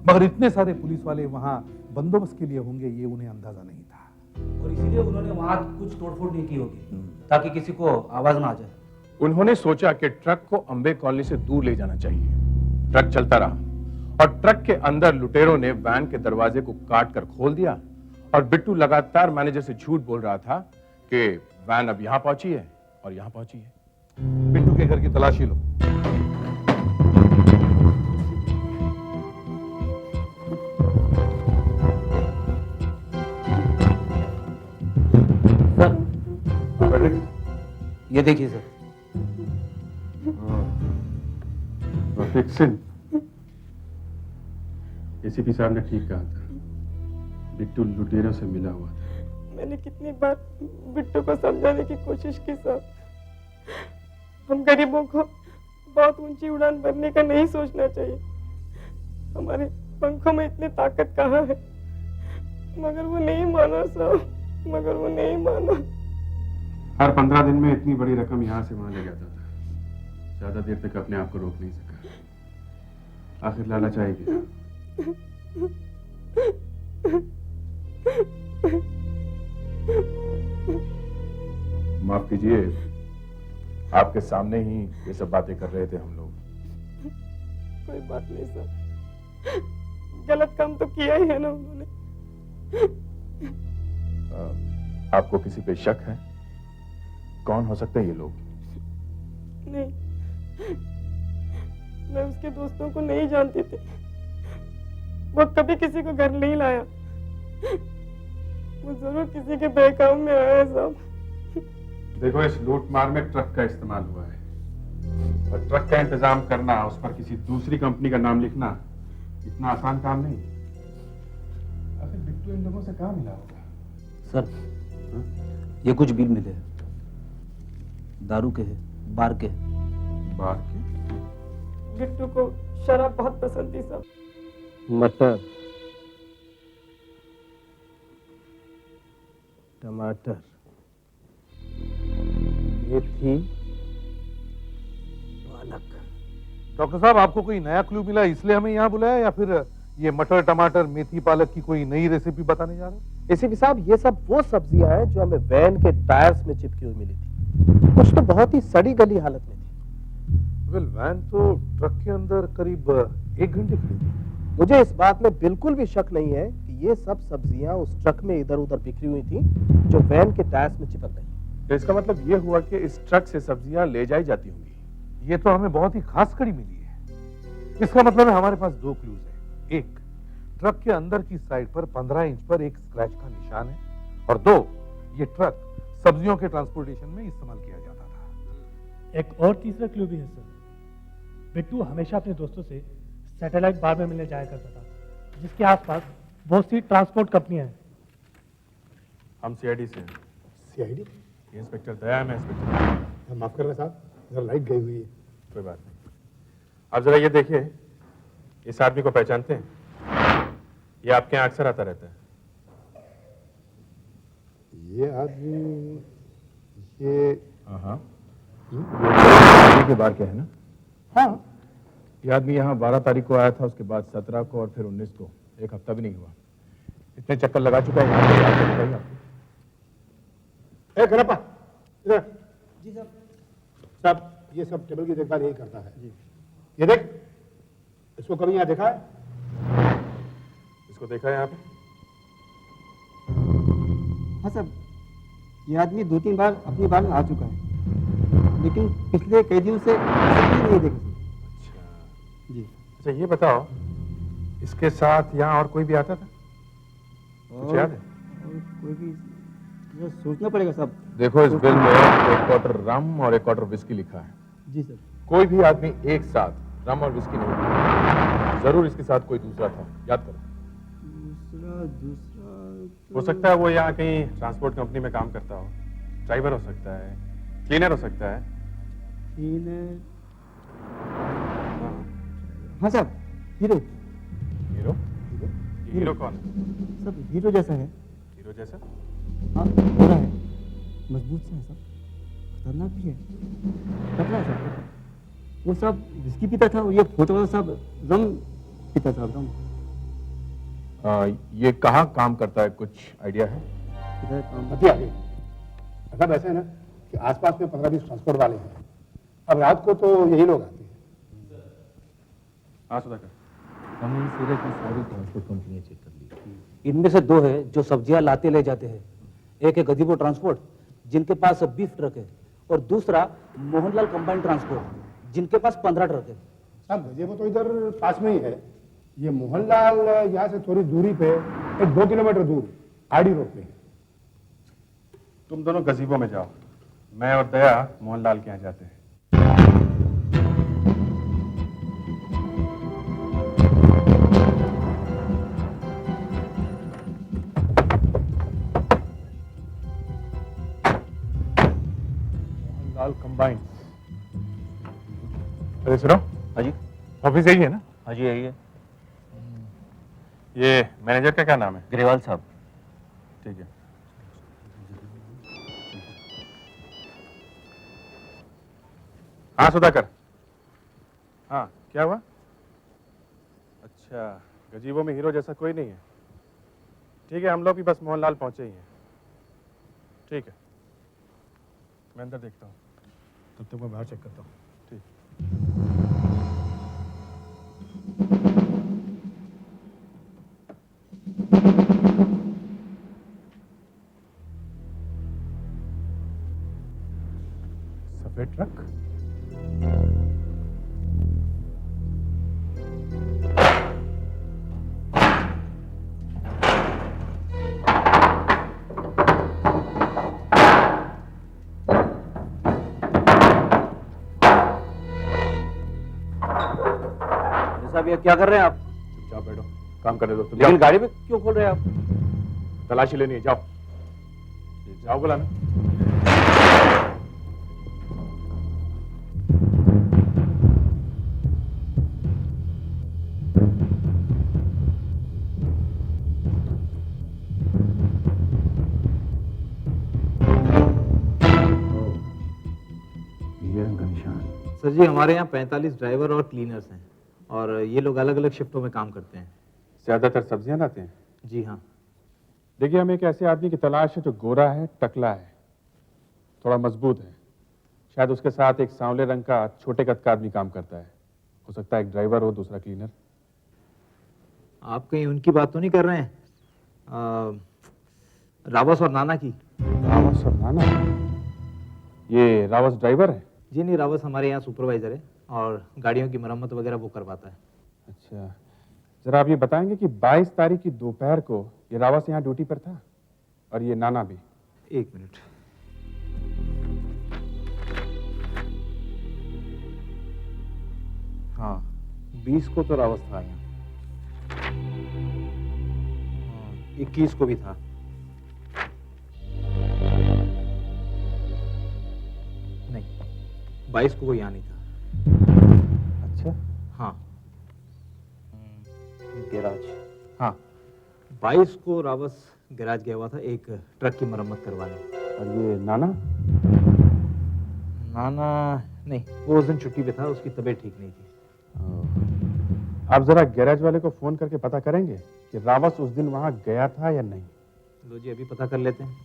मगर इतने सारे पुलिस वाले वहां बंदोबस्त के लिए होंगे ये उन्हें अंदाजा नहीं था। और इसीलिए उन्होंने वहां कुछ तोड़फोड़ नहीं की होगी ताकि किसी को आवाज ना आ जाए। उन्होंने सोचा कि ट्रक को अंबे कॉलोनी से दूर ले जाना चाहिए। ट्रक चलता रहा और ट्रक के अंदर लुटेरों ने वैन के दरवाजे को काट कर खोल दिया और बिट्टू लगातार मैनेजर से झूठ बोल रहा था कि वैन अब यहां पहुंची है और यहां पहुंची है। बिट्टू के घर की तलाशी लो। सर ये देखिए सर। रफीक सिंह, एसीपी साहब ने ठीक कहा था, बिट्टू लुटेरों से मिला हुआ था। मैंने कितनी बार बिट्टू को समझाने की कोशिश की सर। हम गरीबों को बहुत ऊंची उड़ान भरने का नहीं सोचना चाहिए। हमारे पंखों में इतनी ताकत कहाँ है। मगर वो नहीं माना सर, मगर वो नहीं माना। हर 15 दिन में इतनी बड़ी रकम यहाँ से वहां ले जाता था, ज्यादा देर तक अपने आप को रोक नहीं सका। आखिर लालच आएगी। माफ कीजिए, आपके सामने ही ये सब बातें कर रहे थे हम लोग। कोई बात नहीं सर, गलत काम तो किया ही है ना उन्होंने। आपको किसी पे शक है? कौन हो सकते हैं ये लोग? नहीं, मैं उसके दोस्तों को नहीं जानती थी। वो कभी किसी को घर नहीं लाया। वो जरूर किसी के बहकाव में आया है साहब। देखो, इस लूट मार में ट्रक का इस्तेमाल हुआ है, और ट्रक का इंतजाम करना, उस पर किसी दूसरी कंपनी का नाम लिखना इतना आसान काम नहीं। आखिर बिट्टू इन लोगों से कहाँ मिला होगा? सर ये कुछ बिल मिले हैं, दारू के हैं, बार के हैं। बार के? बिट्टू को शराब बहुत पसंद थी साहब। मटर, टमाटर, मेथी, पालक। डॉक्टर साहब, आपको कोई नया क्लू मिला इसलिए हमें यहाँ बुलाया, या फिर ये मटर, टमाटर, मेथी, पालक की कोई नई रेसिपी बताने जा रहे हैं? एसीपी साहब, ये सब वो सब्जियां हैं जो हमें वैन के टायर्स में चिपकी हुई मिली थी। कुछ तो बहुत ही सड़ी गली हालत में थी। वेल, वैन तो ट्रक के अंदर करीब 1 घंटे खड़ी थी। मुझे इस बात में बिल्कुल भी शक नहीं है कि ये सब सब्जियां उस ट्रक में इधर उधर बिखरी हुई थी जो वैन के टायर्स में चिपक गई। तो इसका मतलब ये हुआ कि इस ट्रक से सब्जियां ले जाई जाती होंगी। ये तो हमें बहुत ही खास कड़ी मिली है। इसका मतलब है हमारे पास 2 क्लूज हैं। एक, ट्रक के अंदर की साइड पर 15 इंच पर एक स्क्रैच का निशान है, और 2, ये ट्रक सब्जियों के ट्रांसपोर्टेशन में इस्तेमाल किया जाता था। एक और तीसरा क्लू भी है सर। बिट्टू हमेशा अपने दोस्तों से सैटेलाइट बार में मिलने जाया करता था, जिसके आसपास बहुत सी ट्रांसपोर्ट कंपनियां हैं। हम सीआईडी से हैं। सीआईडी? इंस्पेक्टर दया, मैं इंस्पेक्टर। माफ करना साहब, इधर लाइट गई हुई है। कोई बात नहीं। आप जरा ये देखिए, इस आदमी को पहचानते हैं? ये आपके यहाँ अक्सर आता रहता है। ये आदमी, ये हाँ, ये के बार क्या है ना? हाँ, ये आदमी यहाँ 12 तारीख को आया था, उसके बाद 17 को और फिर 19 को। 1 हफ्ता भी नहीं हुआ। इतने चक्कर लगा चुका है यहाँ पे। याद तो बताइए आपको। ए गणपा, इधर। जी साहब। साहब, ये सब टेबल की देखभाल यही करता है। जी। ये देख, इसको कभी यहाँ देखा है? इसको देखा है यहाँ पे? हाँ साहब, ये आदमी 2-3 बार अपनी बार में आ चुका है, लेकिन पिछले कई दिनों से नहीं देखे। अच्छा जी। अच्छा, ये बताओ, इसके साथ यहाँ और कोई भी आता था? कुछ याद है? और कोई भी सोचना पड़ेगा साहब। देखो, इस बिल में 1 क्वार्टर रम और 1 क्वार्टर विस्की लिखा है। जी सर। कोई भी आदमी एक साथ रम और विस्की नहीं पीता। जरूर इसके साथ कोई दूसरा था, याद करो। दूसरा हो सकता है वो यहाँ कहीं ट्रांसपोर्ट कंपनी में काम करता हो। ड्राइवर हो सकता है, क्लीनर हो सकता है। क्लीनर? हाँ साहब, हीरो। हीरो? ये हीरो कौन है? सब हीरो जैसा है। हीरो जैसा? हाँ, गोरा है, मजबूत सा है सब, खतरनाक भी है, पतला है सब। वो सब विस्की पीता था, और ये फोटो वाला सब रम पीता था, रम। ये कहाँ काम करता है, कुछ आइडिया है? इधर काम अभी आगे। मतलब ऐसा है ना कि आसपास में 15-20 ट्रांसपोर्ट वाले हैं। अब रात को तो यही लोग आते हैं। हाँ सुधाकर, हमने इस एरिया की सारी ट्रांसपोर्ट कंपनियां चेक कर ली। इनमें से 2 है जो सब्जियां लाते ले जाते हैं, एक है गजीबो ट्रांसपोर्ट जिनके पास 20 ट्रक है, और दूसरा मोहनलाल कंबाइंड ट्रांसपोर्ट जिनके पास 15 ट्रक है। साहब गजेबो तो इधर पास में ही है। ये मोहनलाल यहाँ से थोड़ी दूरी पे, एक 2 किलोमीटर दूर आड़ी रोड पे है। तुम दोनों गजीबों में जाओ, मैं और दया मोहनलाल के यहाँ जाते हैं। मोहनलाल कंबाइंड। अरे सुनो। हाँ जी। ऑफिस यही है ना? हाँ जी, यही है। ये मैनेजर का क्या नाम है? ग्रेवाल साहब। ठीक है। हाँ सुधाकर। हाँ क्या हुआ? अच्छा, गजीबों में हीरो जैसा कोई नहीं है। ठीक है, हम लोग भी बस मोहनलाल पहुंचे ही हैं। ठीक है, मैं अंदर देखता हूँ, तब तक मैं बाहर चेक करता हूँ। ठीक। सफेद ट्रक। साहब ये क्या कर रहे हैं आप? चुपचाप बैठो, काम करने दो। लेकिन गाड़ी में क्यों खोल रहे हैं आप? तलाशी लेनी है, जाओ। जाओ बोला ना। नीले रंग का निशान। सर जी हमारे यहाँ 45 ड्राइवर और क्लीनर्स हैं और ये लोग अलग अलग शिफ्टों में काम करते हैं। ज्यादातर सब्जियां लाते हैं? जी हाँ। देखिए, हमें एक ऐसे आदमी की तलाश है जो गोरा है, टकला है, थोड़ा मजबूत है। शायद उसके साथ एक सांवले रंग का छोटे कद का आदमी काम करता है। हो सकता है एक ड्राइवर हो, दूसरा क्लीनर। आप कहीं उनकी बात तो नहीं कर रहे हैं? रावस और नाना की। रावस और नाना? ये रावस ड्राइवर है? जी नहीं, रावस हमारे यहाँ सुपरवाइजर है और गाड़ियों की मरम्मत वगैरह वो करवाता है। अच्छा, जरा आप ये बताएंगे कि 22 तारीख की दोपहर को ये रावस यहाँ ड्यूटी पर था और ये नाना भी? 1 मिनट। हाँ, 20 को तो रावस था यहाँ। 21 को भी था। नहीं, 22 को वो यहाँ नहीं था। अच्छा। हाँ। गैराज। हाँ। 22 को रावस गैराज गया हुआ था एक ट्रक की मरम्मत करवाने। और ये नाना? नाना नहीं, वो उस दिन छुट्टी पे था, उसकी तबीयत ठीक नहीं थी। आप जरा गैराज वाले को फोन करके पता करेंगे कि रावस उस दिन वहां गया था या नहीं? लो जी, अभी पता कर लेते हैं।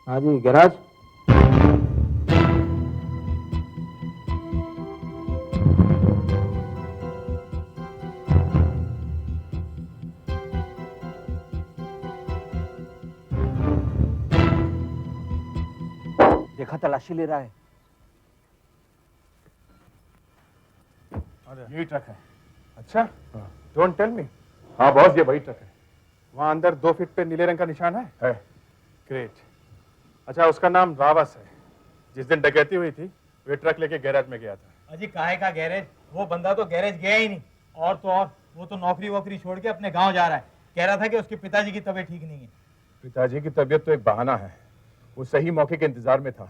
हाँ जी, गैराज। देखा, तलाशी ले रहा है। यही ट्रक है? अच्छा, डोंट टेल मी। हाँ बॉस, ये वही ट्रक है। वहां अंदर 2 फीट पे नीले रंग का निशान है? ग्रेट। अच्छा, उसका नाम रावस है। जिस दिन डकैती हुई थी वे ट्रक लेके गैरेज में गया था। अजी काहे का गैरेज? वो बंदा तो गैरेज गया ही नहीं। और तो और वो तो नौकरी वोकरी छोड़ के अपने गांव जा रहा है। कह रहा था कि उसके पिताजी की तबीयत ठीक नहीं है। पिताजी की तबीयत तो एक बहाना है। वो सही मौके के इंतजार में था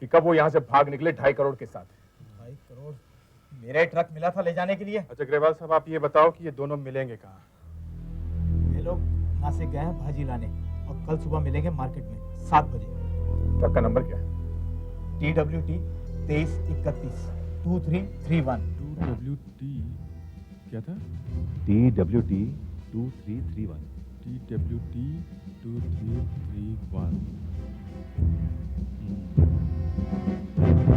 कि कब वो यहाँ से भाग निकले 2.5 करोड़ के साथ। 2.5 करोड़? मेरा ही ट्रक मिला था ले जाने के लिए। अच्छा ग्रेवाल साहब, आप ये बताओ कि ये दोनों मिलेंगे कहाँ? ये लोग यहाँ से गए हैं भाजी लाने और कल सुबह मिलेंगे मार्केट में 7 बजे। ट्रक का नंबर क्या है? TWT 2331 2331। TWT क्या था? TWT 2331। TWT 2331।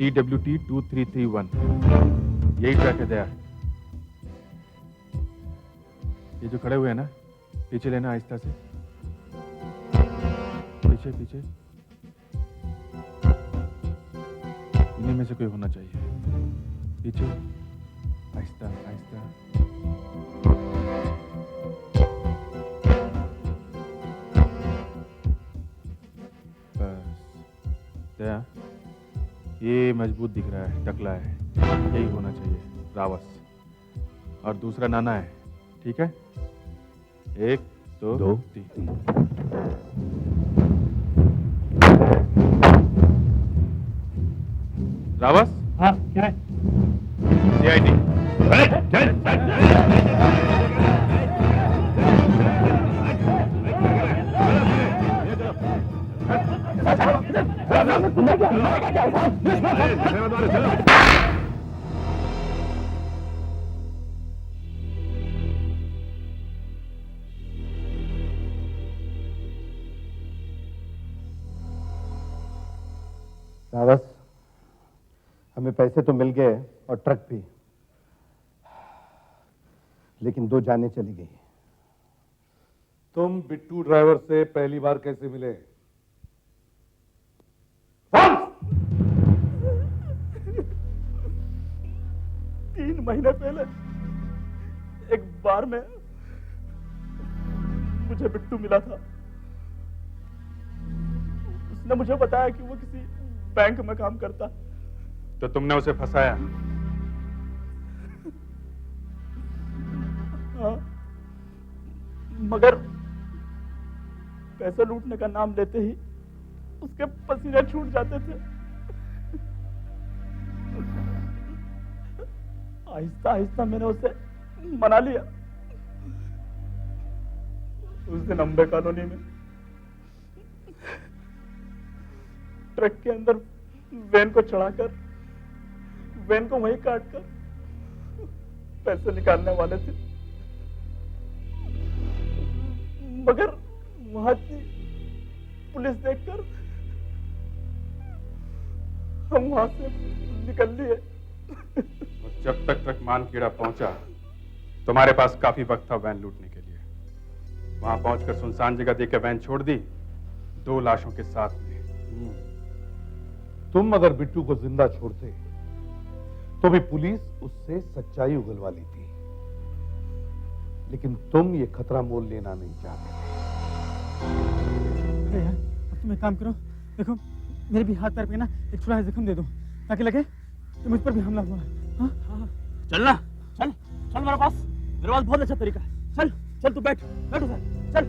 TWT2331 यही ट्रैक है दया। ये जो खड़े हुए हैं ना, पीछे लेना आहिस्ता से, पीछे पीछे, इन्हीं में से कोई होना चाहिए। पीछे आहिस्ता आहिस्ता। दया, ये मजबूत दिख रहा है, टकला है, यही होना चाहिए, रावस। और दूसरा नाना है, ठीक है? 1 2 3। रावस? हाँ, क्या है? CID। रावस, हमें पैसे तो मिल गए और ट्रक भी, लेकिन 2 जानें चली गई। तुम बिट्टू ड्राइवर से पहली बार कैसे मिले? 3 महीने पहले एक बार में मुझे बिट्टू मिला था। उसने मुझे बताया कि वो किसी बैंक में काम करता। तो तुमने उसे फंसाया? हाँ, मगर पैसे लूटने का नाम लेते ही उसके पसीने छूट जाते थे। आहिस्ता आहिस्ता मैंने उसे मना लिया। उस दिन अम्बे कॉलोनी में ट्रक के अंदर वैन को चढ़ाकर वैन को वहीं काटकर पैसे निकालने वाले थे, मगर वहां की पुलिस देखकर हम वहां से निकल लिए। और जब तक ट्रक मानखेड़ा पहुंचा, तुम्हारे पास काफी वक्त था वैन लूटने के लिए। वहां पहुंचकर सुनसान जगह देखकर वैन छोड़ दी, 2 लाशों के साथ में। तुम अगर बिट्टू को जिंदा छोड़ते तो भी पुलिस उससे सच्चाई उगलवा लेती, लेकिन तुम ये खतरा मोल लेना नहीं चाहते। अरे यार, अब तुम एक काम करो, देखो मेरे भी हाथ पैर पे ना एक छोटा जख्म दे दो, ताकि लगे कि मुझ पर भी हमला हुआ है। हाँ? चलना, चल चल मेरे पास बहुत अच्छा तरीका है। चल चल तू बैठ उधर, चल।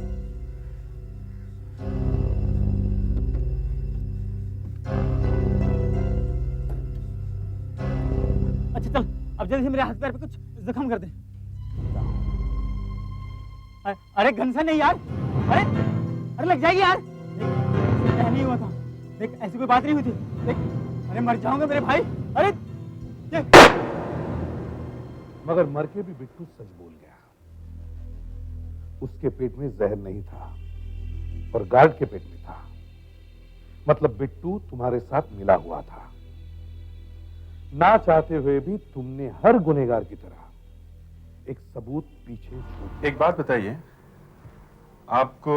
अच्छा चल, अब जल्दी से मेरे हाथ पैर पे कुछ जख्म कर दे। अरे गन से नहीं यार, अरे लग जाएगी यार। देख, नहीं हुआ था, देख ऐसी कोई बात नहीं हुई थी। देख, अरे मर जाऊंगा मेरे भाई। अरे मगर मर के भी बिट्टू सच बोल गया। उसके पेट में जहर नहीं था और गार्ड के पेट में था। मतलब बिट्टू तुम्हारे साथ मिला हुआ था। ना चाहते हुए भी तुमने हर गुनहगार की तरह एक सबूत पीछे छोड़। एक बात बताइए, आपको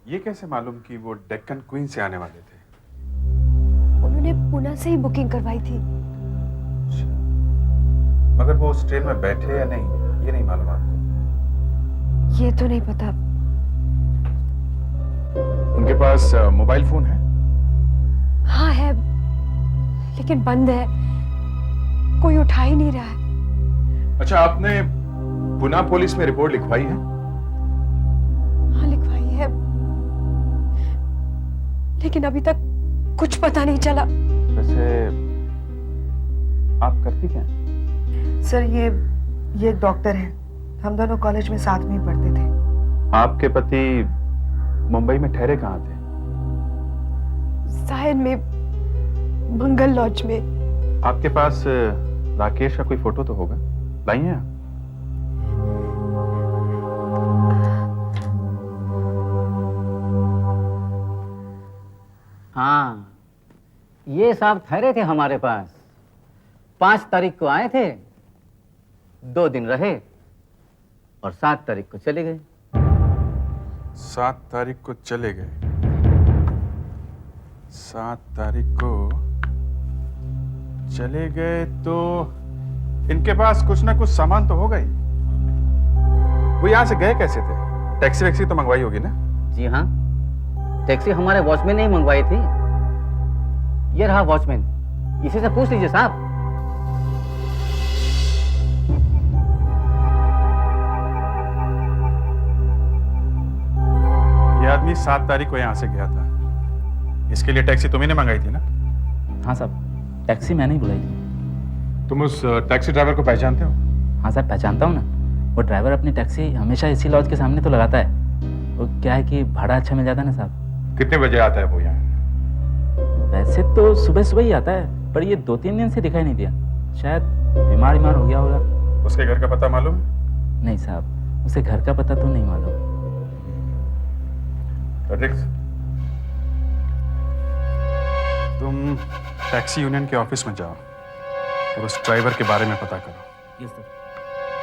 ये कैसे मालूम कि वो डेक्कन क्वीन से आने वाले थे? उन्होंने पुणे से ही बुकिंग करवाई थी। मगर वो उस ट्रेन में बैठे या नहीं, ये नहीं मालूम आपको? ये तो नहीं पता। उनके पास मोबाइल फोन है? हाँ है, लेकिन बंद है, कोई उठा ही नहीं रहा है। अच्छा, आपने पुणे पुलिस में रिपोर्ट लिखवाई है? हाँ लिखवाई है, लेकिन अभी तक कुछ पता नहीं चला। वैसे आप करती क्या? सर ये एक डॉक्टर है, हम दोनों कॉलेज में साथ में ही पढ़ते थे। आपके पति मुंबई में ठहरे कहाँ थे? शायद में मंगल लॉज में। आपके पास राकेश का कोई फोटो तो होगा, लाई हैं आप? हाँ, ये साहब ठहरे थे हमारे पास। 5 तारीख को आए थे, 2 दिन रहे और 7 तारीख को चले गए। 7 तारीख को चले गए। 7 तारीख को चले गए तो इनके पास कुछ ना कुछ सामान तो होगा ही। वो यहां से गए कैसे थे? टैक्सी वैक्सी तो मंगवाई होगी ना? जी हाँ, टैक्सी हमारे वॉचमैन ने ही मंगवाई थी। ये रहा वॉचमैन, इसी से पूछ लीजिए साहब। ये आदमी 7 तारीख को यहां से गया था, इसके लिए टैक्सी तुम्ही ने मंगाई थी ना? हाँ साहब, टैक्सी मैंने ही बुलाई थी। तुम उस टैक्सी ड्राइवर को पहचानते हो? हाँ सर, पहचानता हूँ ना। वो ड्राइवर अपनी टैक्सी हमेशा इसी लॉज के सामने तो लगाता है। वो क्या है कि भाड़ा अच्छा मिल जाता है ना साहब। कितने बजे आता है वो यहाँ? वैसे तो सुबह सुबह ही आता है, पर ये 2-3 दिन से दिखाई नहीं दिया। शायद बीमार हो गया होगा। उसके घर का पता मालूम? नहीं साहब, उसे घर का पता तो नहीं मालूम। तुम टैक्सी यूनियन के ऑफिस में जाओ और उस ड्राइवर के बारे में पता करो। Yes sir.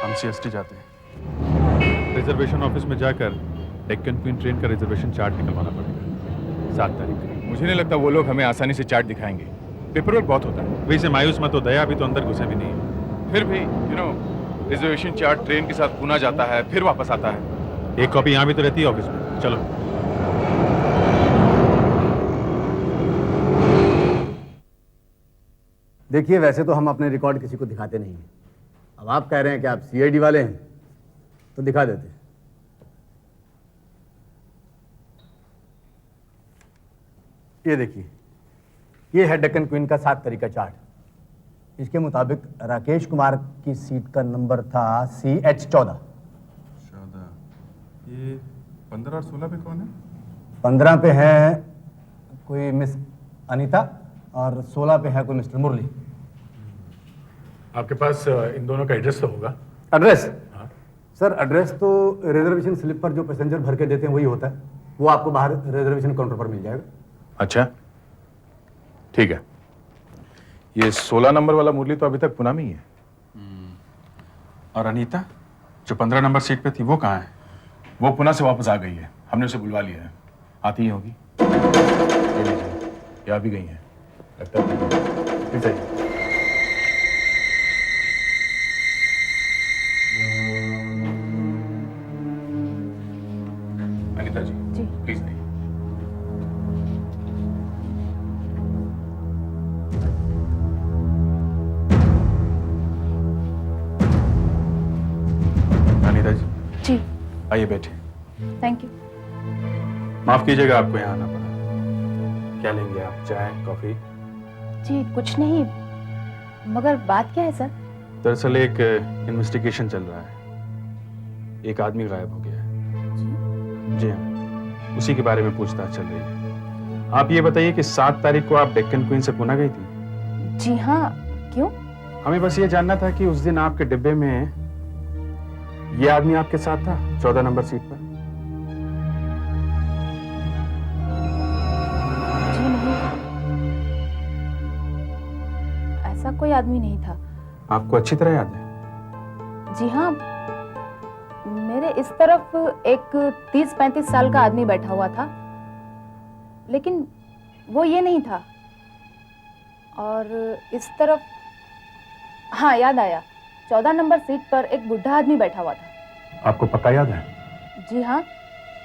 हम सीएसटी जाते हैं। रिजर्वेशन ऑफिस में जाकर डेक्कन क्वीन ट्रेन का रिजर्वेशन चार्ट निकलवाना पड़ेगा 7 तारीख को। मुझे नहीं लगता वो लोग हमें आसानी से चार्ट दिखाएंगे, पेपर वर्क बहुत होता है। वैसे मायूस मत हो, दया अभी तो अंदर घुसे भी नहीं है। फिर भी रिजर्वेशन चार्ट ट्रेन के साथ पुणे जाता है, फिर वापस आता है। एक कॉपी यहाँ भी तो रहती है ऑफिस में। चलो। देखिए, वैसे तो हम अपने रिकॉर्ड किसी को दिखाते नहीं हैं। अब आप कह रहे हैं कि आप सीआईडी वाले हैं, तो दिखा देते हैं। ये देखिए, ये है डेक्कन क्वीन का 7 तारीख का चार्ट। इसके मुताबिक राकेश कुमार की सीट का नंबर था CH14। ये 15 और 16 पे कौन है? 15 पे है कोई मिस अनीता और 16 पे है कोई मिस्टर मुरली। आपके पास इन दोनों का एड्रेस तो होगा? एड्रेस? हाँ। सर, एड्रेस तो रिजर्वेशन स्लिप पर जो पैसेंजर भर के देते हैं वही होता है। वो आपको बाहर रिजर्वेशन काउंटर पर मिल जाएगा। अच्छा, ठीक है। ये 16 नंबर वाला मुरली तो अभी तक पुणे में ही है। और अनीता जो 15 नंबर सीट पे थी वो कहाँ है? वो पुणे से वापस आ गई है, हमने उसे बुलवा लिया है। आती ही होगी। ये आ भी गई है, लगता है। फिर जाइए। अनीता जी, प्लीज नहीं। अनीता जी। जी। आइए बैठे। Thank you. माफ कीजिएगा आपको यहाँ आना पड़ा। क्या लेंगे आप, चाय, कॉफी? जी कुछ नहीं, मगर बात क्या है सर? दरअसल एक इन्वेस्टिगेशन चल रहा है। एक आदमी गायब हो गया है। जी हाँ, उसी के बारे में पूछताछ चल रही है। आप ये बताइए कि 7 तारीख को आप डेक्कन क्वीन से पुणे गई थी? जी हाँ, क्यों? हमें बस ये जानना था कि उस दिन आपके डिब्बे में ये आदमी आपके साथ था 14 नंबर सीट पर? जी नहीं, ऐसा कोई आदमी नहीं था। आपको अच्छी तरह याद है? जी हाँ, मेरे इस तरफ एक 30-35 साल का आदमी बैठा हुआ था, लेकिन वो ये नहीं था। और इस तरफ, हाँ याद आया, 14 नंबर सीट पर एक बुढ़ा आदमी बैठा हुआ था। आपको पक्का याद है? जी हाँ,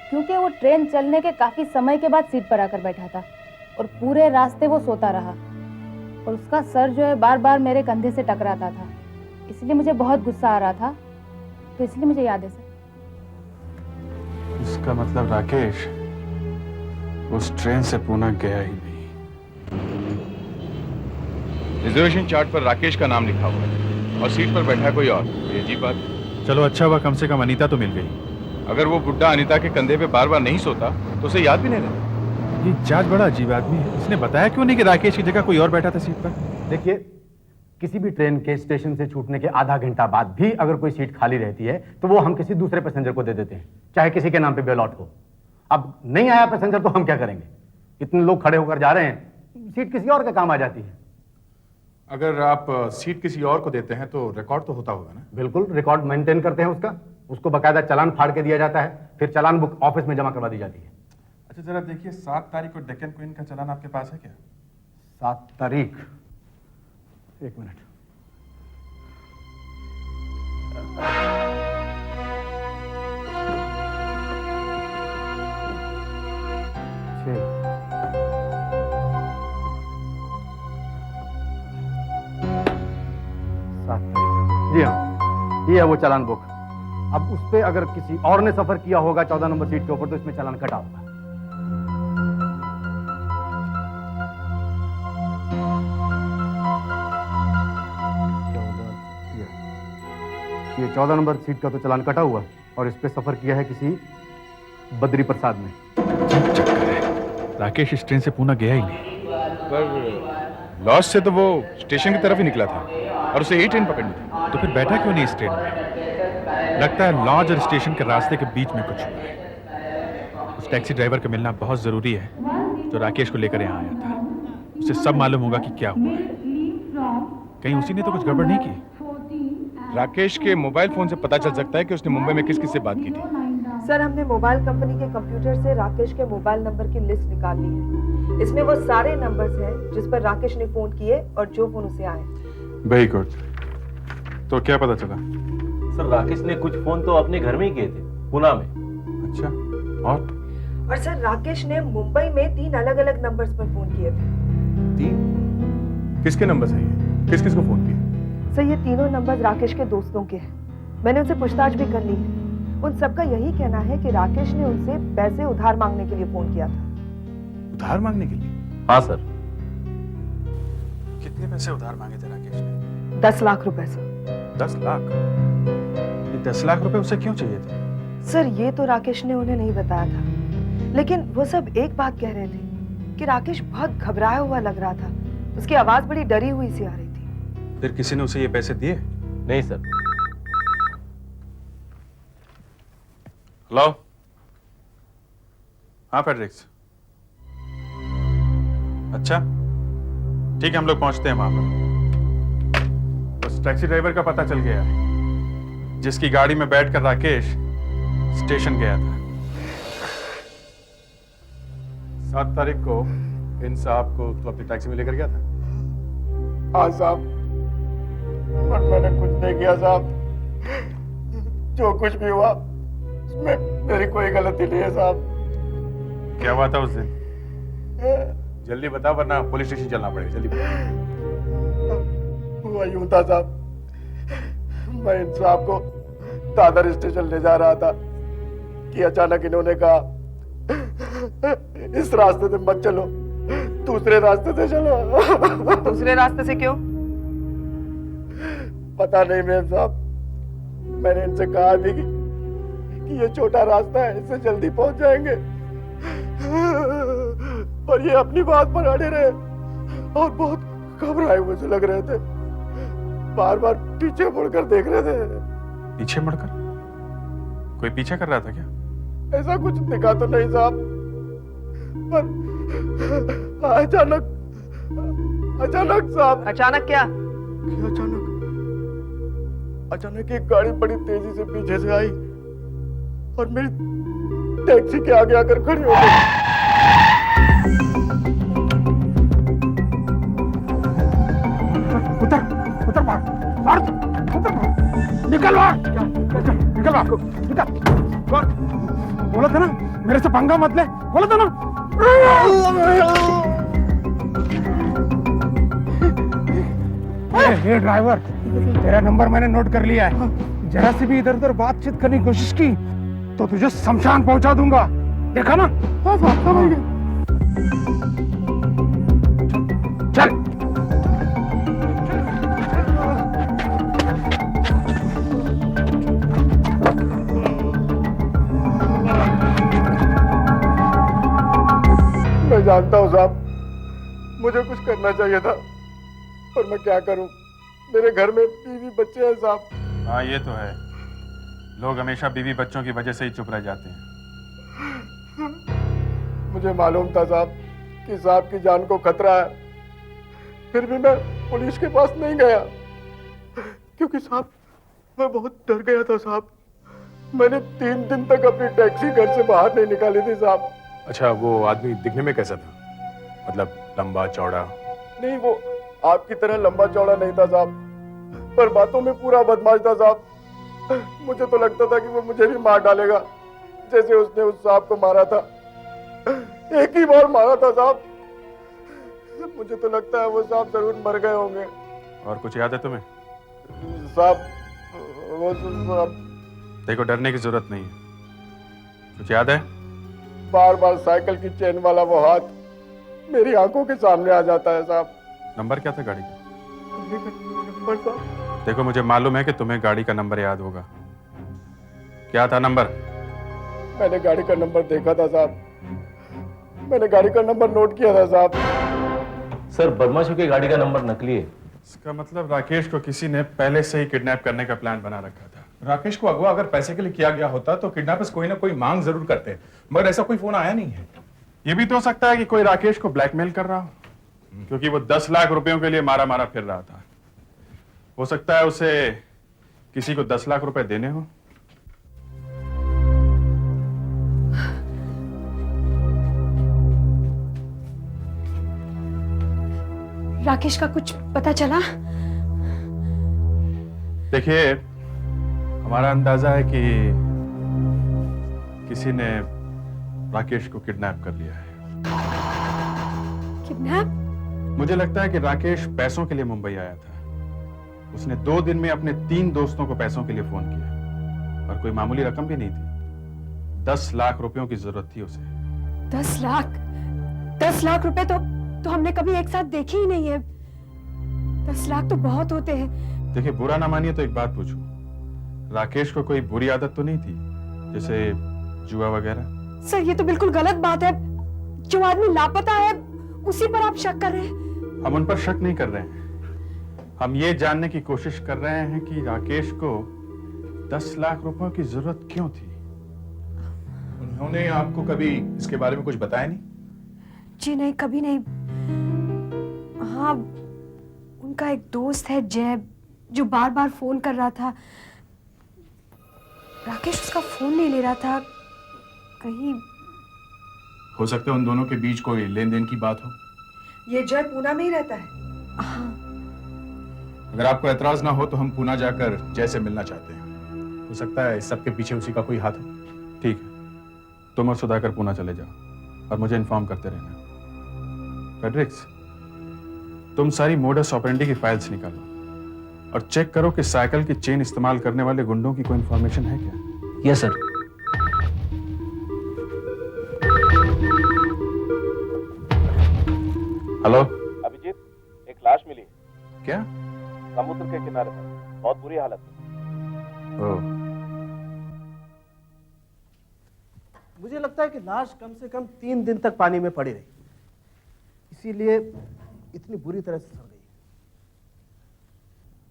क्योंकि वो ट्रेन चलने के काफी समय के बाद सीट पर आकर बैठा था और पूरे रास्ते वो सोता रहा और उसका सर जो है बार बार मेरे कंधे से टकराता था, इसलिए मुझे बहुत गुस्सा आ रहा था, तो इसलिए मुझे याद है सर। इसका मतलब राकेश उस ट्रेन से पुणे गया ही नहीं। रिजर्वेशन चार्ट पर राकेश का नाम लिखा हुआ है और सीट पर बैठा कोई और। ये अजीब बात है। चलो अच्छा हुआ, कम से कम अनीता तो मिल गई। अगर वो बुड्ढा अनीता के कंधे पे बार बार नहीं सोता तो उसे याद भी नहीं रहता। ये जज बड़ा अजीब आदमी है। उसने बताया क्यों नहीं कि राकेश की जगह कोई और बैठा था सीट पर? देखिए, किसी भी ट्रेन के स्टेशन से छूटने के आधा घंटा बाद भी अगर कोई सीट खाली रहती है तो वो हम किसी दूसरे पैसेंजर को दे देते हैं, चाहे किसी के नाम पे बेलॉट हो। अब नहीं आया पैसेंजर तो हम क्या करेंगे? इतने लोग खड़े होकर जा रहे हैं, सीट किसी और के काम आ जाती है। अगर आप सीट किसी और को देते हैं तो रिकॉर्ड तो होता होगा ना? बिल्कुल, रिकॉर्ड मेंटेन करते हैं उसका। उसको बकायदा चालान फाड़ के दिया जाता है, फिर चालान बुक ऑफिस में जमा करवा दी जाती है। अच्छा जरा देखिए, 7 तारीख को डेक्कन क्वीन का चालान आपके पास है क्या? 7 तारीख, एक मिनट। जी हाँ, ये है वो चालान बुक। अब उस पे अगर किसी और ने सफर किया होगा 14 नंबर सीट के ऊपर तो इसमें चालान कटा होगा। ये 14 नंबर सीट का तो चालान कटा हुआ और इस पे सफर किया है किसी बद्री प्रसाद ने। राकेश इस ट्रेन से पूना गया ही नहीं, पर लॉस से तो वो स्टेशन की तरफ ही निकला था और उसे यही ट्रेन पकड़नी थी, तो फिर बैठा क्यों नहीं इस ट्रेन में? लगता है लॉज और स्टेशन के रास्ते के बीच में कुछ हुआ है। उस टैक्सी ड्राइवर का मिलना बहुत जरूरी है जो राकेश को लेकर यहाँ आया था। उसे सब मालूम होगा कि क्या हुआ है। कहीं उसी ने तो कुछ गड़बड़ नहीं की? राकेश के मोबाइल फोन से पता चल सकता है कि उसने मुंबई में किस किस से बात की थी। सर, हमने मोबाइल कंपनी के कंप्यूटर से राकेश के मोबाइल नंबर की लिस्ट निकाल ली है। इसमें वो सारे नंबर्स हैं जिस पर राकेश ने फोन किए और जो फोन उसे आए। Very good. तो क्या पता चला? सर, राकेश ने कुछ फोन तो अपने घर में ही किए थे, पुणे में। अच्छा, और सर, राकेश ने मुंबई में 3 अलग अलग नंबर्स पर फोन किए थे। 3? किसके नंबर है ये? किस किस को फोन किया? सर, ये तीनों नंबर राकेश के दोस्तों के हैं। मैंने उनसे पूछताछ भी कर ली है। उन सबका यही कहना है कि राकेश ने उनसे पैसे उधार मांगने के लिए फोन किया था। उधार मांगने के लिए? हाँ सर। कितने पैसे उधार मांगे थे राकेश ने? 10 लाख रुपए सर। 10 लाख? ये 10 लाख रुपए उसे क्यों चाहिए थे? सर, ये तो राकेश ने उन्हें नहीं बताया था, लेकिन वो सब एक बात कह रहे थे कि राकेश बहुत घबराया हुआ लग रहा था। उसकी आवाज बड़ी डरी हुई सी आ रही थी। फिर किसी ने उसे ये पैसे दिए? नहीं सर। हेलो? हाँ फेडरिक्स। अच्छा ठीक है, हम लोग पहुंचते हैं वहां पर। उस टैक्सी ड्राइवर का पता चल गया है जिसकी गाड़ी में बैठकर राकेश स्टेशन गया था। 7 तारीख को इन साहब को तो अपनी टैक्सी में लेकर गया था? हाँ साहब, पर मैंने कुछ नहीं किया साहब। जो कुछ भी हुआ उसमें मेरी कोई गलती नहीं है साहब। क्या हुआ था उस दिन? जल्दी बता वरना पुलिस स्टेशन चलना पड़ेगा। जल्दी बता। हुआ यूं था साहब, मैं इन साहब को दादर स्टेशन ले जा रहा था कि अचानक इन्होंने कहा इस रास्ते से मत चलो, दूसरे रास्ते से चलो। दूसरे रास्ते से क्यों? पता नहीं मेम साहब, मैंने इनसे कहा भी कि ये छोटा रास्ता है, इससे जल्दी पहुंच जाएंगे, और ये अपनी बात पर अड़े रहे और बहुत घबराए हुए से लग रहे थे। बार बार पीछे मुड़कर देख रहे थे। पीछे मुड़कर? कोई पीछे कर रहा था क्या? ऐसा कुछ दिखा तो नहीं साहब, पर अचानक साहब। अचानक क्या? अचानक एक गाड़ी बड़ी तेजी से पीछे से आई और मेरी टैक्सी के आगे आकर खड़ी हो गई। उतर मार उतर, निकल मार, निकल मार, निकल। बोला था ना मेरे से पंगा मत ले, बोला था ना। ए ड्राइवर, तेरा नंबर मैंने नोट कर लिया है। जरा सी भी इधर उधर बातचीत करने की कोशिश की तो तुझे शमशान पहुंचा दूंगा, देखा ना? चल। मैं जानता हूँ साहब, मुझे कुछ करना चाहिए था, पर मैं क्या करूं? मेरे घर में बीवी बच्चे हैं साहब। हाँ ये तो है, लोग हमेशा बीवी बच्चों की वजह से ही चुप रह जाते हैं। मुझे मालूम था साहब कि साहब की जान को खतरा है, फिर भी मैं पुलिस के पास नहीं गया क्योंकि साहब मैं बहुत डर गया था साहब। मैंने 3 दिन तक अपनी टैक्सी घर से बाहर नहीं निकाली थी साहब। अच्छा, वो आदमी दिखने में कैसा था? मतलब लंबा चौड़ा? नहीं, वो आपकी तरह लंबा चौड़ा नहीं था साहब, पर बातों में पूरा बदमाश था साहब। मुझे तो लगता था कि वो मुझे भी मार डालेगा, जैसे उसने उस साहब को मारा था। एक ही बार मारा था साहब। मुझे तो लगता है वो साहब जरूर मर गए होंगे। और कुछ याद है तुम्हें? साहब वो साहब, देखो डरने की जरूरत नहीं है। कुछ याद है? बार बार साइकिल की चेन वाला वो हाथ मेरी आंखों के सामने आ जाता है साहब। नंबर क्या था गाड़ी का? नंबर साहब? देखो मुझे मालूम है कि तुम्हें गाड़ी का नंबर याद होगा। क्या था नंबर? मैंने गाड़ी का नंबर देखा था साहब, मैंने गाड़ी का नंबर नोट किया था साहब। सर, बदमाशों की गाड़ी का नंबर नकली है। इसका मतलब राकेश को किसी ने पहले से ही किडनैप करने का प्लान बना रखा था। राकेश को अगवा अगर पैसे के लिए किया गया होता तो किडनैपर्स कोई ना कोई मांग जरूर करते, मगर ऐसा कोई फोन आया नहीं है। ये भी तो हो सकता है कि कोई राकेश को ब्लैकमेल कर रहा हो, क्योंकि वो 10 लाख रुपयों के लिए मारा मारा फिर रहा था। हो सकता है उसे किसी को 10 लाख रुपए देने हो। राकेश का कुछ पता चला? देखिए, हमारा अंदाजा है कि किसी ने राकेश को किडनैप कर लिया है। किडनैप? मुझे लगता है कि राकेश पैसों के लिए मुंबई आया था। उसने 2 दिन में अपने 3 दोस्तों को पैसों के लिए फोन किया, और कोई मामूली रकम भी नहीं थी। 10 लाख रुपयों की जरूरत थी उसे। 10 लाख? 10 लाख रुपए तो हमने कभी एक साथ देखे ही नहीं है। 10 लाख तो बहुत होते हैं। देखिए, बुरा ना मानिए तो एक बात पूछूं, राकेश को कोई बुरी आदत तो नहीं थी, जैसे जुआ वगैरह? सर, ये तो बिल्कुल गलत बात है। जो आदमी लापता है उसी पर आप शक कर रहे हैं। हम उन पर शक नहीं कर रहे हैं, हम ये जानने की कोशिश कर रहे हैं कि राकेश को 10 लाख रुपयों की जरूरत क्यों थी। उन्होंने आपको कभी इसके बारे में कुछ बताया नहीं? जी नहीं, कभी नहीं। हाँ, उनका एक दोस्त है जैब, जो बार बार फोन कर रहा था। राकेश उसका फोन नहीं ले रहा था। कहीं हो सकता है उन दोनों के बीच कोई लेन देन की बात हो। ये जय पूना में ही रहता है? हाँ। अगर आपको एतराज ना हो तो हम पूना जाकर जय से मिलना चाहते हैं। हो सकता है इस सब के पीछे उसी का कोई हाथ हो। ठीक है, तुम और सुधाकर पूना चले जाओ और मुझे इन्फॉर्म करते रहना। फेडरिक्स, तुम सारी मोडस ऑपरेंडी की फाइल्स निकालो और चेक करो कि साइकिल की चेन इस्तेमाल करने वाले गुंडों की कोई इंफॉर्मेशन है क्या। Yes sir. हेलो अभिजीत, एक लाश मिली। क्या? समुद्र के किनारे पर, बहुत बुरी हालत। मुझे लगता है कि लाश कम से कम 3 दिन तक पानी में पड़ी रही, इसीलिए इतनी बुरी तरह से सड़ गई।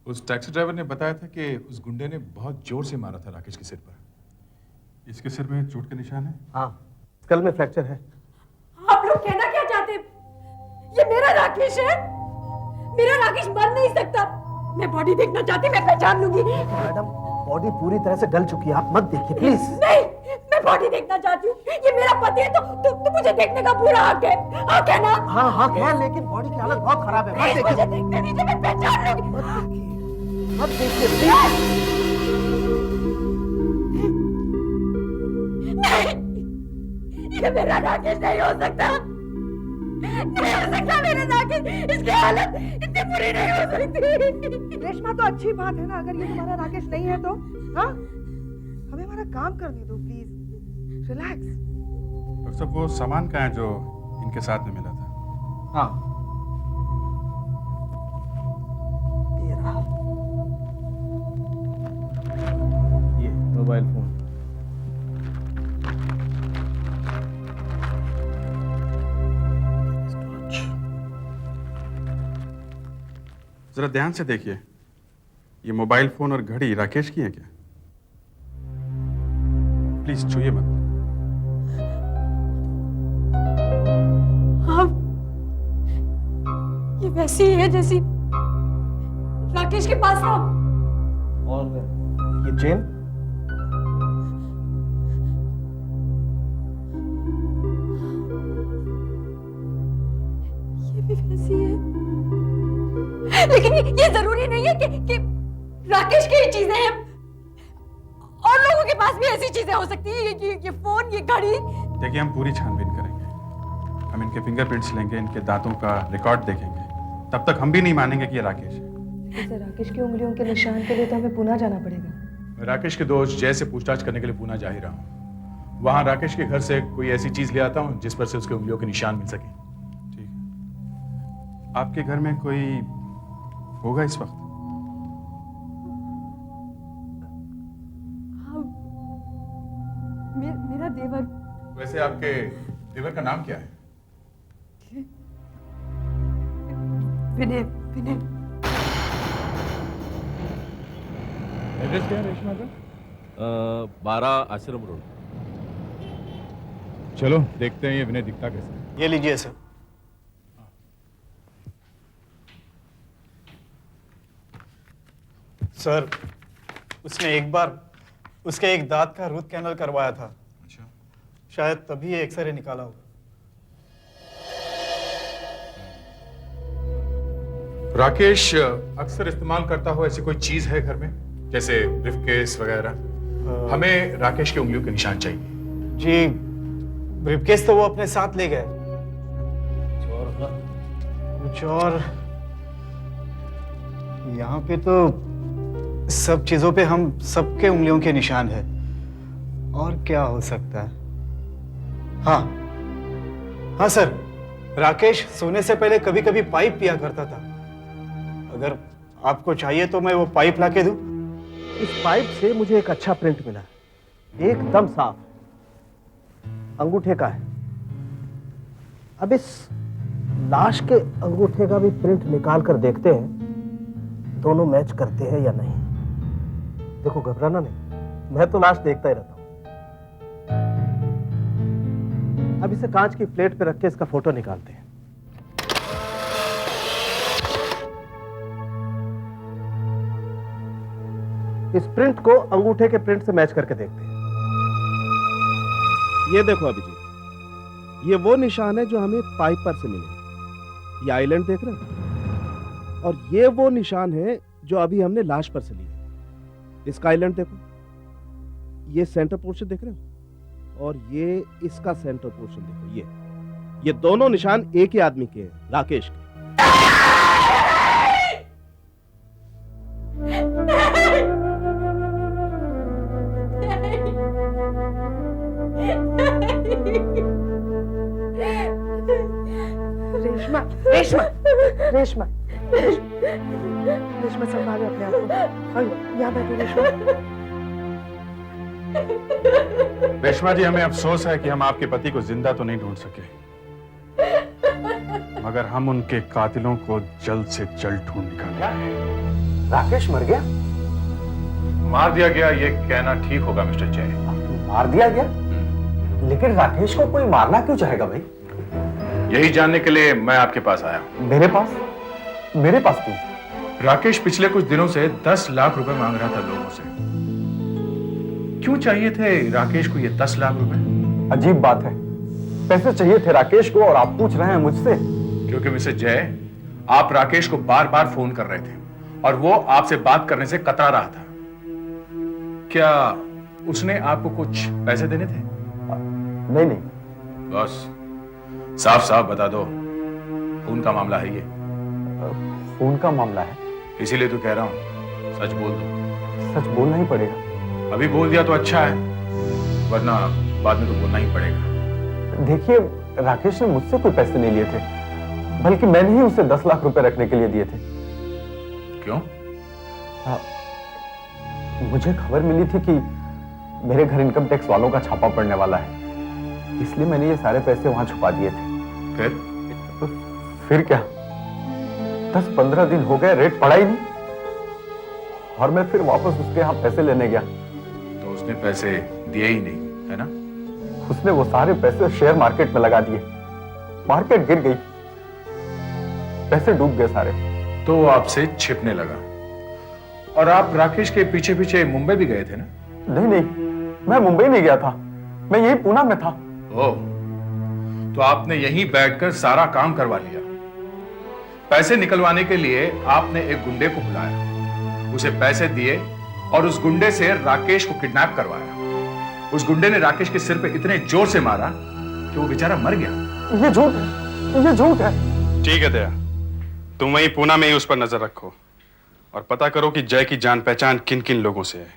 उस टैक्सी ड्राइवर ने बताया था कि उस गुंडे ने बहुत जोर से मारा था राकेश के सिर पर। इसके सिर में चोट के निशान है? हाँ, स्कल में फ्रैक्चर है। आप लोग कहना क्या चाहते हैं? ये मेरा राकेश है। मेरा राकेश मर नहीं सकता। मैं बॉडी देखना चाहती, मैं पहचान लूंगी। मैडम, बॉडी पूरी तरह से गल चुकी है, आप मत देखिए प्लीज। नहीं, मैं बॉडी देखना चाहती हूँ। ये मेरा पति है तो मुझे देखने का पूरा हक है। हक है ना? हाँ हाँ है, लेकिन बॉडी की हालत बहुत खराब है। मत देखिए, मुझे देखने दीजिए, मैं पहचान लूंगी। मत देखिए प्लीज। नहीं, ये मेरा राकेश नहीं हो सकता। नहीं हो सकता मेरा राकेश। इसकी हालत इतनी बुरी नहीं हो सकती। रेशमा, तो अच्छी बात है ना अगर ये तुम्हारा राकेश नहीं है तो। हाँ, हमें हमारा काम करने दो प्लीज। रिलैक्स। डॉक्टर साहब, वो सामान कहाँ है जो इनके साथ में मिला था? हाँ, ये रहा। ये मोबाइल फोन। जरा ध्यान से देखिए, ये मोबाइल फोन और घड़ी राकेश की है क्या? प्लीज छूइए मत। हाँ, वैसी ही है जैसी राकेश के पास था। और ये चेन? ये भी वैसी है, लेकिन ये जरूरी नहीं है कि राकेश की ये चीजें हैं, और लोगों के पास भी ऐसी चीजें हो सकती हैं। ये फोन, ये घड़ी। देखिए, हम पूरी छानबीन करेंगे। हम इनके फिंगरप्रिंट्स लेंगे, इनके दांतों का रिकॉर्ड देखेंगे। तब तक हम भी नहीं मानेंगे कि ये राकेश है। जैसे राकेश की उंगलियों के निशान के लिए तो हमें पुणे जाना पड़ेगा। राकेश के दोस्त जय से पूछताछ करने के लिए पुणे जा ही रहा हूँ। वहां राकेश के घर से कोई ऐसी चीज ले आता हूँ जिस पर से उसके उंगलियों के निशान मिल सके। आपके घर में कोई होगा इस वक्त? हाँ, मेरा देवर। वैसे आपके देवर का नाम क्या है? विनय। विनय। एड्रेस क्या है रेशमा का? 12 आश्रम रोड। चलो देखते हैं ये विनय दिखता कैसे। ये लीजिए सर। सर, उसने एक बार उसके एक दांत का रूट कैनल करवाया था। अच्छा। शायद तभी ये एक्सरे निकाला होगा। राकेश अक्सर इस्तेमाल करता हो ऐसी कोई चीज है घर में, जैसे ब्रीफकेस वगैरह? हमें राकेश की उंगलियों के निशान चाहिए। जी, ब्रीफकेस तो वो अपने साथ ले गए। कुछ और यहाँ पे तो सब चीजों पे हम सबके उंगलियों के निशान है। और क्या हो सकता है? हाँ हाँ सर, राकेश सोने से पहले कभी कभी पाइप पिया करता था। अगर आपको चाहिए तो मैं वो पाइप लाके दूं। इस पाइप से मुझे एक अच्छा प्रिंट मिला, एकदम साफ, अंगूठे का है। अब इस लाश के अंगूठे का भी प्रिंट निकाल कर देखते हैं, दोनों मैच करते हैं या नहीं। देखो, घबराना नहीं, मैं तो लाश देखता ही रहता हूं। अब इसे कांच की प्लेट पे रख के इसका फोटो निकालते हैं। इस प्रिंट को अंगूठे के प्रिंट से मैच करके देखते हैं। ये देखो अभिजीत, ये वो निशान है जो हमें पाइप पर से मिले। ये आइलैंड देख रहे हो, और ये वो निशान है जो अभी हमने लाश पर से लिए। इसका आइलैंड देखो, ये सेंटर पोर्शन देख रहे हो, और ये इसका सेंटर पोर्शन देखो। ये दोनों निशान एक ही आदमी के हैं, राकेश के। रेशमा, रेशमा, रेशमा, रेशमा, संभालो अपने आप को। यहाँ बैठो रेशमा। रेशमा जी, हमें अफसोस है कि हम आपके पति को जिंदा तो नहीं ढूंढ सके, मगर हम उनके कातिलों को जल्द से जल्द ढूंढ निकालेंगे। राकेश मर गया? मार दिया गया ये कहना ठीक होगा मिस्टर जय। मार दिया गया? लेकिन राकेश को कोई मारना क्यों चाहेगा भाई? यही जानने के लिए मैं आपके पास आया हूं। मेरे पास? मेरे पास क्यों? राकेश पिछले कुछ दिनों से 10 लाख रुपए मांग रहा था लोगों से। क्यों चाहिए थे राकेश को ये 10 लाख रुपए? अजीब बात है, पैसे चाहिए थे राकेश को और आप पूछ रहे हैं मुझसे? क्योंकि मिस्टर जय, आप राकेश को बार बार फोन कर रहे थे और वो आपसे बात करने से कतरा रहा था। क्या उसने आपको कुछ पैसे देने थे? नहीं नहीं। बस साफ साफ बता दो, खून का मामला है ये। खून का मामला है? इसीलिए तो कह रहा हूं, सच बोल दो। सच बोलना ही पड़ेगा। अभी बोल दिया तो अच्छा है, वरना बाद में तो बोलना ही पड़ेगा। देखिए, राकेश ने मुझसे कोई पैसे नहीं लिए थे, बल्कि मैंने ही उसे 10 लाख रुपए रखने के लिए दिए थे। क्यों? मुझे खबर मिली थी कि मेरे घर इनकम टैक्स वालों का छापा पड़ने वाला है, इसलिए मैंने ये सारे पैसे वहां छुपा दिए थे। फिर क्या, 10-15 दिन हो गए, रेट पड़ा ही नहीं, और मैं फिर वापस उसके यहाँ पैसे लेने गया तो उसने पैसे दिए ही नहीं, है ना? उसने वो सारे पैसे शेयर मार्केट में लगा दिए, मार्केट गिर गई। पैसे डूब गए सारे। तो वो आपसे छिपने लगा। और आप राकेश के पीछे पीछे मुंबई भी गए थे ना? नहीं नहीं, मैं मुंबई नहीं गया था, मैं यही पूना में था। ओह, तो आपने यहीं बैठकर सारा काम करवा लिया। पैसे निकलवाने के लिए आपने एक गुंडे को बुलाया, उसे पैसे दिए और उस गुंडे से राकेश को किडनैप करवाया। उस गुंडे ने राकेश के सिर पे इतने जोर से मारा कि वो बेचारा मर गया। ये झूठ है, ये झूठ है। ठीक है दया, तुम वहीं पूना में ही उस पर नजर रखो और पता करो कि जय की जान पहचान किन किन लोगों से है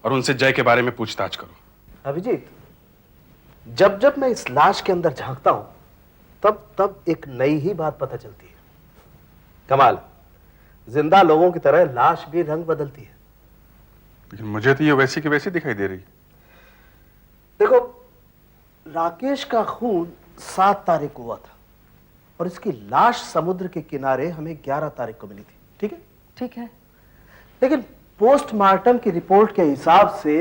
और उनसे जय के बारे में पूछताछ करो। अभिजीत, जब जब मैं इस लाश के अंदर झांकता हूं तब तब एक नई ही बात पता चलती है। कमाल, जिंदा लोगों की तरह लाश भी रंग बदलती है। लेकिन मुझे तो ये वैसी की वैसी दिखाई दे रही। देखो, राकेश का खून 7 तारीख को हुआ था और इसकी लाश समुद्र के किनारे हमें 11 तारीख को मिली थी। ठीक है? ठीक है। लेकिन पोस्टमार्टम की रिपोर्ट के हिसाब से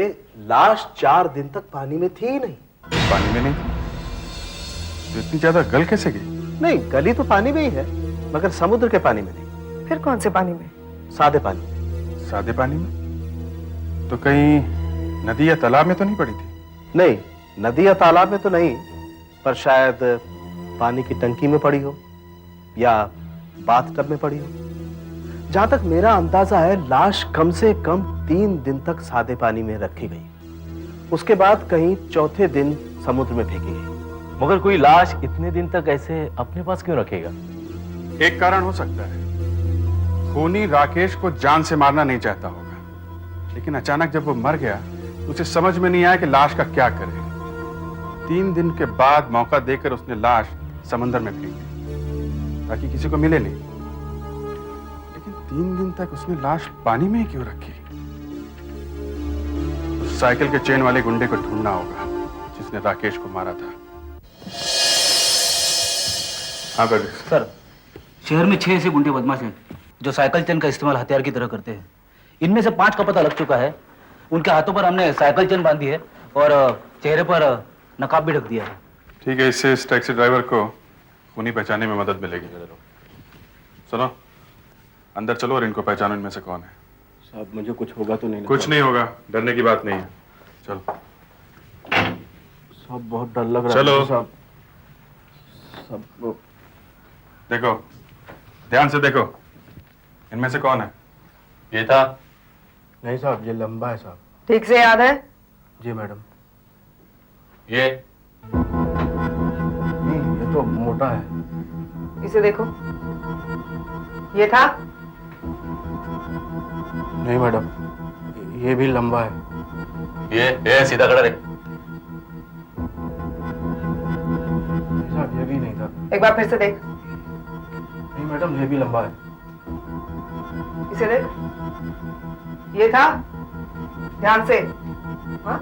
लाश 4 दिन तक पानी में थी ही नहीं। पानी में नहीं थी? तो इतनी ज्यादा गल कैसे गई? नहीं, गली तो पानी में ही है, मगर समुद्र के पानी में नहीं। फिर कौन से पानी में? सादे पानी में। सादे पानी में? तो कहीं नदी या तालाब में तो नहीं पड़ी थी? नहीं, नदी या तालाब में तो नहीं, पर शायद पानी की टंकी में पड़ी हो या बाथटब में पड़ी हो। जहां तक मेरा अंदाजा है, लाश कम से कम 3 दिन तक सादे पानी में रखी गई, उसके बाद कहीं चौथे दिन समुद्र में फेंकी गई। मगर कोई लाश इतने दिन तक ऐसे अपने पास क्यों रखेगा? एक कारण हो सकता है, खूनी राकेश को जान से मारना नहीं चाहता होगा, लेकिन अचानक जब वो मर गया तो उसे समझ में नहीं आया कि लाश का क्या करे। 3 दिन के बाद मौका देकर उसने लाश समंदर में फेंक दी ताकि किसी को मिले नहीं। लेकिन 3 दिन तक उसने लाश पानी में ही क्यों रखी? उस साइकिल के चेन वाले गुंडे को ढूंढना होगा जिसने राकेश को मारा था। हाँ सर, शहर में 6 ऐसे गुंडे बदमाश हैं जो साइकिल चेन का इस्तेमाल हथियार की तरह करते हैं। इनमें से 5 का पता लग चुका है। उनके हाथों पर हमने साइकिल चेन बांधी है और चेहरे पर नकाब भी ढक दिया है। ठीक है, इससे इस टैक्सी ड्राइवर को खूनी पहचानने में मदद मिलेगी। सुनो, अंदर चलो और इनको पहचानो इनमें से कौन है। साहब, मुझे कुछ होगा तो नहीं? कुछ नहीं होगा, डरने की बात नहीं है। चलो साहब, बहुत डर लग रहा है। चलो साहब, सब देखो, ध्यान से देखो, इनमें से कौन है? ये था? नहीं साहब, ये लंबा है साहब। ठीक से याद है? जी मैडम। ये तो मोटा है। इसे देखो, ये था? नहीं मैडम, ये भी लंबा है। ये सीधा खड़ा रहे। साहब, ये भी नहीं था। एक बार फिर से देख। नहीं मैडम, ये भी लंबा है। इसे देख, ये था? ध्यान से। हाँ,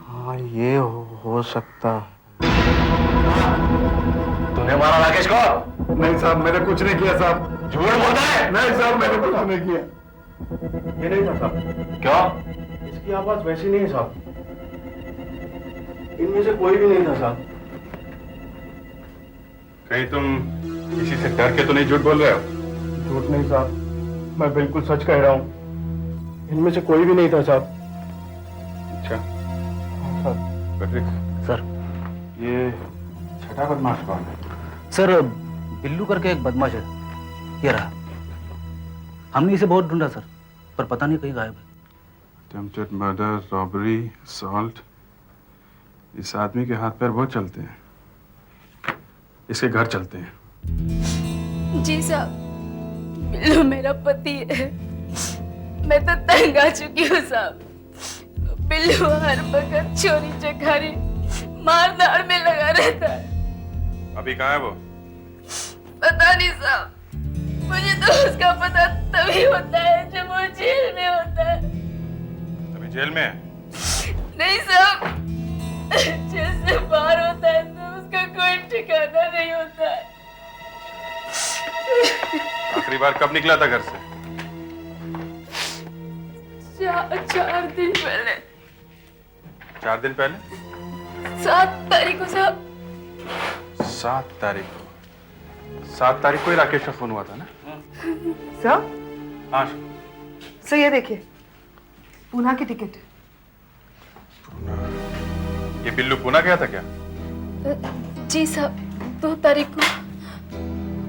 हाँ, ये हो सकता है। तूने मारा राकेश को? नहीं साहब, मैंने कुछ नहीं किया साहब। झूठ बोलता है? नहीं साहब, मैंने कुछ नहीं किया। ये नहीं था साहब। क्यों? इसकी आवाज वैसी नहीं है साहब। इनमें से कोई भी नहीं था साहब। कहीं तुम किसी से डर के तो नहीं झूठ बोल रहे हो? झूठ नहीं साहब, मैं बिल्कुल सच कह रहा हूँ। इनमें से कोई भी नहीं था साहब। अच्छा सर। सर, ये छठा बदमाश कौन है? सर, बिल्लू करके एक बदमाश है। ये रहा। हमने इसे बहुत ढूंढा सर, पर पता नहीं कहीं गायब है। अटेम्प्टेड मर्डर, रॉबरी, असॉल्ट, इस आदमी के हाथ पैर बहुत चलते हैं। इसके घर चलते हैं। जी साहब, बिल्लू मेरा पति है। मैं तो तंग आ चुकी हूँ साहब। बिल्लू हर वक्त चोरी चकारी मारधाड़ में लगा रहता है। अभी कहाँ है वो? पता नहीं साहब, मुझे तो उसका पता तभी होता है जब वो जेल में होता है। अभी जेल में है? नहीं साहब, जेल से बाहर होता है तो उसका कोई ठिकाना नहीं होता है। आखिरी बार कब निकला था घर से? 4 दिन पहले। 4 दिन पहले? 7 तारीख को साहब। 7 तारीख को? 7 तारीख को ही राकेश का फोन हुआ था ना? सर हाँ सर, ये देखिए पूना की टिकट। ये बिल्लू पूना गया था क्या? जी साहब, 2 तारीख को।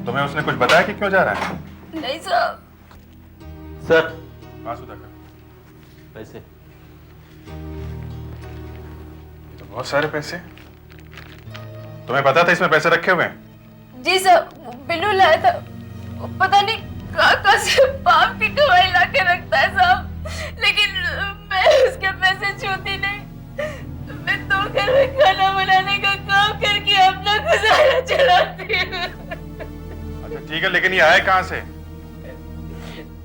तुम्हें उसने कुछ बताया कि क्यों जा रहा है? नहीं साहब। सर। हाँ सुधाकर, पैसे। तो बहुत सारे पैसे। तुम्हें पता था इसमें पैसे रखे हुए हैं? जी साहब, बिल्लू लाया था। पता नहीं कहाँ से बाप की कमाई ला के रखता है साहब, लेकिन मैं उसके पैसे छूती नहीं। मैं तो घर में खाना बनाने का काम करके अपना गुजारा चलाती हूँ। अच्छा ठीक है, लेकिन ये आए कहाँ से?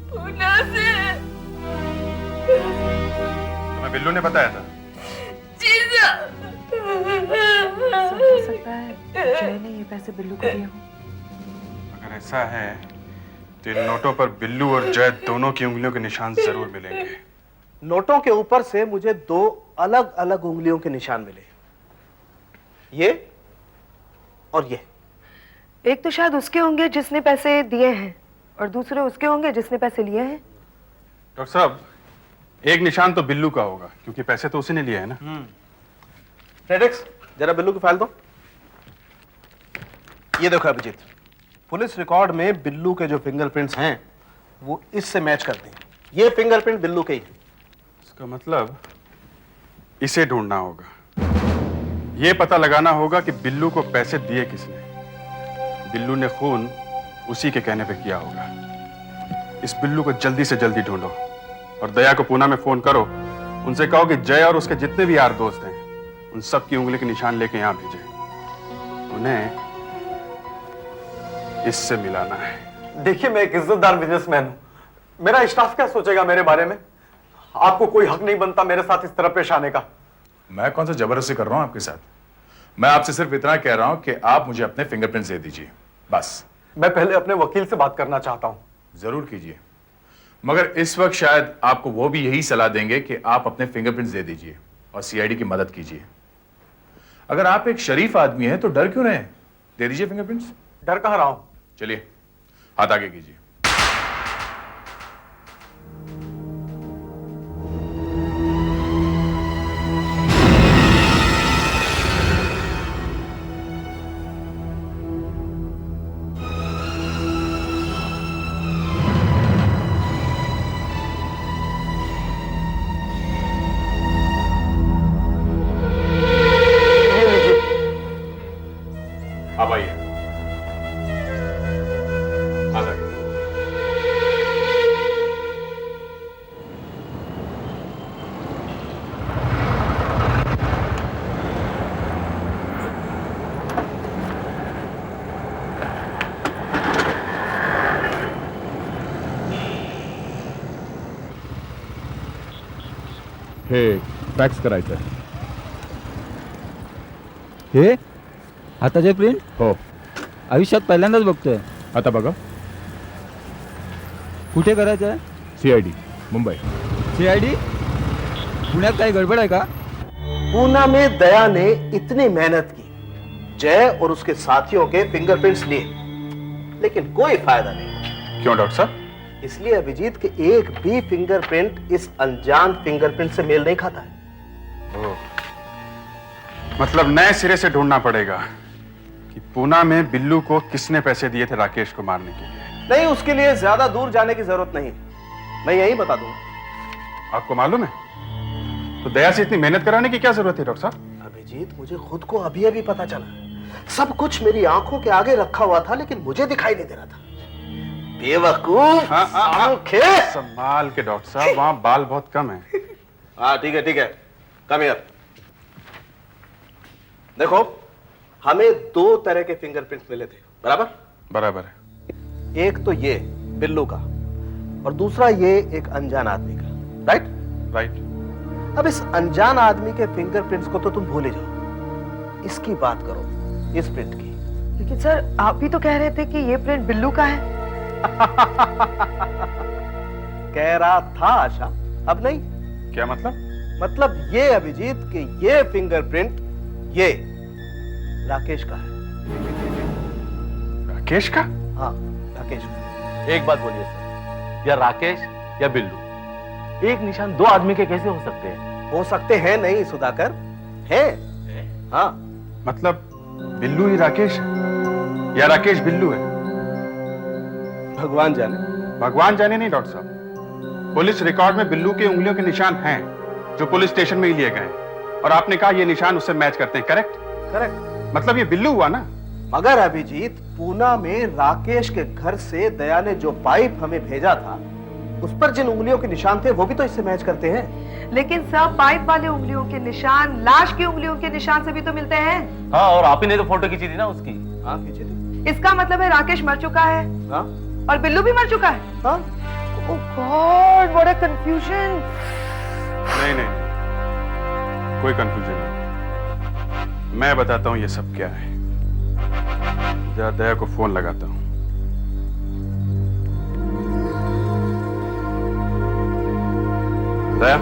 पूना से। तुम्हें बिल्लू ने बताया था? जी साहब। हो सकता है जय ने ये पैसे बिल्लू को दिए हों। अगर ऐसा है तो इन नोटों पर बिल्लू और जय दोनों की उंगलियों के निशान जरूर मिलेंगे। नोटों के ऊपर से मुझे 2 अलग अलग उंगलियों के निशान मिले, ये और ये। एक तो शायद उसके होंगे जिसने पैसे दिए हैं, और दूसरे उसके होंगे जिसने पैसे लिए हैं। डॉक्टर साहब, एक निशान तो बिल्लू का होगा क्योंकि पैसे तो उसी ने लिए है ना। फेडेक्स, जरा बिल्लू की फाइल दो। ये देखो अभिजीत, पुलिस रिकॉर्ड में बिल्लू के जो फिंगरप्रिंट्स हैं वो इससे मैच करते हैं। ये फिंगरप्रिंट बिल्लू के ही है। इसका मतलब इसे ढूंढना होगा, ये पता लगाना होगा कि बिल्लू को पैसे दिए किसने। बिल्लू ने खून उसी के कहने पे किया होगा। इस बिल्लू को जल्दी से जल्दी ढूंढो और दया को पूना में फोन करो, उनसे कहो कि जय और उसके जितने भी यार दोस्त हैं उन सब की उंगली के निशान लेके यहां भेजें। उन्हें इससे मिलाना है। देखिए, मैं एक इज्जतदार बिजनेसमैन हूं, मेरा स्टाफ क्या सोचेगा मेरे बारे में? आपको कोई हक नहीं बनता मेरे साथ इस तरह पेश आने का। मैं कौन सा जबरदस्ती कर रहा हूं आपके साथ? मैं आपसे सिर्फ इतना कह रहा हूं कि आप मुझे अपने फिंगरप्रिंट्स दे दीजिए, बस। मैं पहले अपने वकील से बात करना चाहता हूं। जरूर कीजिए, मगर इस वक्त शायद आपको वो भी यही सलाह देंगे कि आप अपने फिंगरप्रिंट्स दे दीजिए और सीआईडी की मदद कीजिए। अगर आप एक शरीफ आदमी हैं तो डर क्यों रहे? दे दीजिए फिंगरप्रिंट्स। डर कहाँ रहा हूं? चलिए हाथ आगे कीजिए। अब आइए, हाथ आगे। हे फॅक्स करायचं. हे आताचे प्रिंट हो, आयुष्यात पहिल्यांदाच बघतोय. आता बघा. कुठे करायचं आहे? सीआयडी मुंबई. सीआयडी? पुण्यात काही गडबड आहे का? पूना में दया ने इतनी मेहनत की, जय और उसके साथियों के फिंगरप्रिंट्स लिए, लेकिन कोई फायदा नहीं। क्यों डॉक्टर साहब? इसलिए अभिजीत के एक भी फिंगरप्रिंट इस अनजान फिंगरप्रिंट से मेल नहीं खाता है। मतलब नए सिरे से ढूंढना पड़ेगा कि पूना में बिल्लू को किसने पैसे दिए थे राकेश को मारने के लिए। नहीं, उसके लिए ज्यादा दूर जाने की जरूरत नहीं, मैं यही बता दूंगा। आपको मालूम है? तो दया से इतनी मेहनत कराने की क्या जरूरत है डॉक्टर साहब? अभिजीत, मुझे खुद को अभी अभी पता चला। सब कुछ मेरी आंखों के आगे रखा हुआ था, लेकिन मुझे दिखाई नहीं दे रहा था। बेवकूफ। संभाल के डॉक्टर साहब, वहां बाल बहुत कम है। हाँ ठीक है, कम हियर। देखो, हमें 2 तरह के फिंगरप्रिंट्स मिले थे, बराबर? बराबर है। एक तो ये बिल्लू का, और दूसरा ये एक अनजान आदमी का, राइट? राइट। अब इस अनजान आदमी के फिंगरप्रिंट्स को तो तुम भूल ही जाओ, इसकी बात करो, इस प्रिंट की। लेकिन सर, आप भी तो कह रहे थे कि ये प्रिंट बिल्लू का है। कह रहा था आशा, अब नहीं। क्या मतलब? मतलब ये अभिजीत कि ये फिंगरप्रिंट ये राकेश का है। राकेश का? हाँ, राकेश का। एक बात बोलिए सर, या राकेश या बिल्लू, एक निशान दो आदमी के कैसे हो सकते हैं? हो सकते हैं नहीं सुधाकर, है। हाँ, मतलब बिल्लू ही राकेश है या राकेश बिल्लू है? भगवान जाने। भगवान जाने नहीं डॉक्टर साहब, पुलिस रिकॉर्ड में बिल्लू के उंगलियों के निशान हैं जो पुलिस स्टेशन में ही लिए गए, और आपने कहा ये निशान उससे मैच करते हैं। करेक्ट? करेक्ट। मतलब ये बिल्लू हुआ ना? मगर अभिजीत, पूना में राकेश के घर से दया ने जो पाइप हमें भेजा था, उस पर जिन उंगलियों के निशान थे वो भी तो इससे मैच करते हैं। लेकिन सब पाइप वाले उंगलियों के निशान लाश की उंगलियों के निशान से भी तो मिलते हैं। हाँ, और आप ही ने तो फोटो खींची थी ना उसकी। हाँ, खींची थी। इसका मतलब है राकेश मर चुका है। हाँ? और बिल्लू भी मर चुका है। हाँ? ओह गॉड, व्हाट अ कंफ्यूजन। नहीं नहीं, कोई कंफ्यूजन नहीं। मैं बताता हूं ये सब क्या है। जरा दया को फोन लगाता हूं। दया,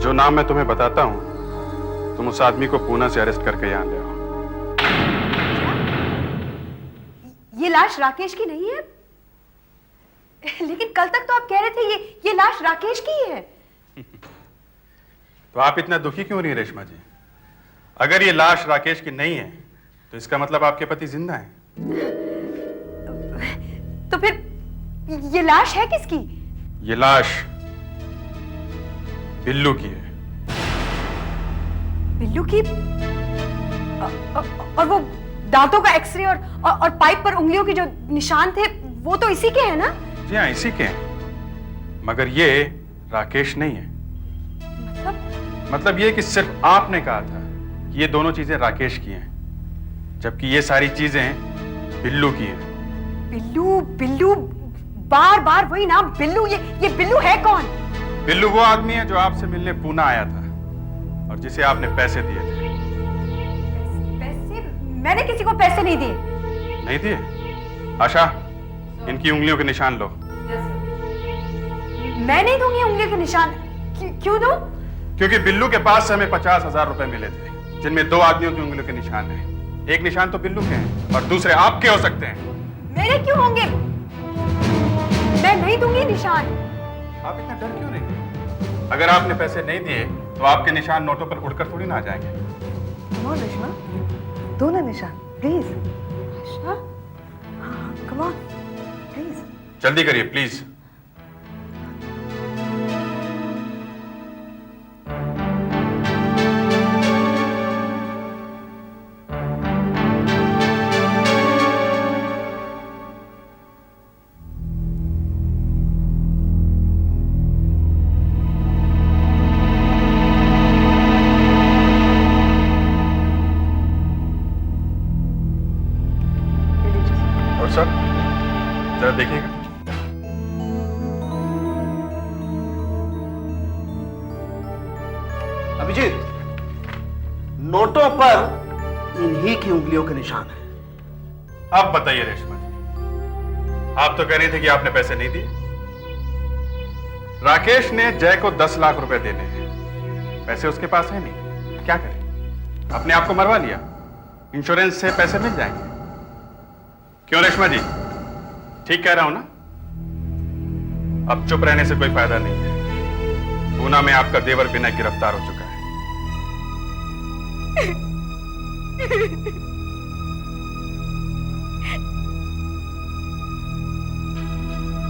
जो नाम मैं तुम्हें बताता हूं, तुम उस आदमी को पूना से अरेस्ट करके यहां ले आओ। ये लाश राकेश की नहीं है? लेकिन कल तक तो आप कह रहे थे ये लाश राकेश की है। तो आप इतना दुखी क्यों रही रेशमा जी? अगर ये लाश राकेश की नहीं है तो इसका मतलब आपके पति जिंदा हैं। तो फिर ये लाश है किसकी? ये लाश बिल्लू की है। बिल्लू की? और वो दांतों का एक्सरे और पाइप पर उंगलियों के जो निशान थे वो तो इसी के हैं ना? जी हाँ, इसी के हैं। मगर ये राकेश नहीं है। मतलब ये कि सिर्फ आपने कहा था कि ये दोनों चीजें राकेश की हैं, जबकि ये सारी चीजें बिल्लू की हैं। बिल्लू बिल्लू, बार बार वही नाम बिल्लू। ये बिल्लू है कौन? बिल्लू वो आदमी है जो आपसे मिलने पूना आया था और जिसे आपने पैसे दिए थे। पैसे? मैंने किसी को पैसे नहीं दिए। नहीं दिए? आशा, इनकी उंगलियों के निशान लो। मैं नहीं दूंगी उंगलियों के निशान। क्यों दूं? क्योंकि बिल्लू के पास से हमें 50,000 रुपए मिले थे, जिनमें 2 आदमियों की उंगलियों के निशान हैं। एक निशान तो बिल्लू के हैं और दूसरे आपके हो सकते हैं। मेरे क्यों होंगे? मैं नहीं दूंगी निशान। आप इतना डर क्यों रहे? अगर आपने पैसे नहीं दिए तो आपके निशान नोटों पर उड़कर थोड़ी ना आ जाएंगे। कम ऑन रेशमा, दो ना निशान please. Asha, come on please. जल्दी करिए प्लीज। सर, जरा देखिएगा। अभिजीत, नोटों पर इन्हीं की उंगलियों के निशान है। अब बताइए रेशमा जी, आप तो कह रही थे कि आपने पैसे नहीं दिए। राकेश ने जय को 10 लाख रुपए देने हैं, पैसे उसके पास है नहीं, क्या करें? अपने आप को मरवा लिया। इंश्योरेंस से पैसे मिल जाएंगे। क्यों रेशमा जी, ठीक कह रहा हूं ना? अब चुप रहने से कोई फायदा नहीं है। पूना में आपका देवर विनय गिरफ्तार हो चुका है।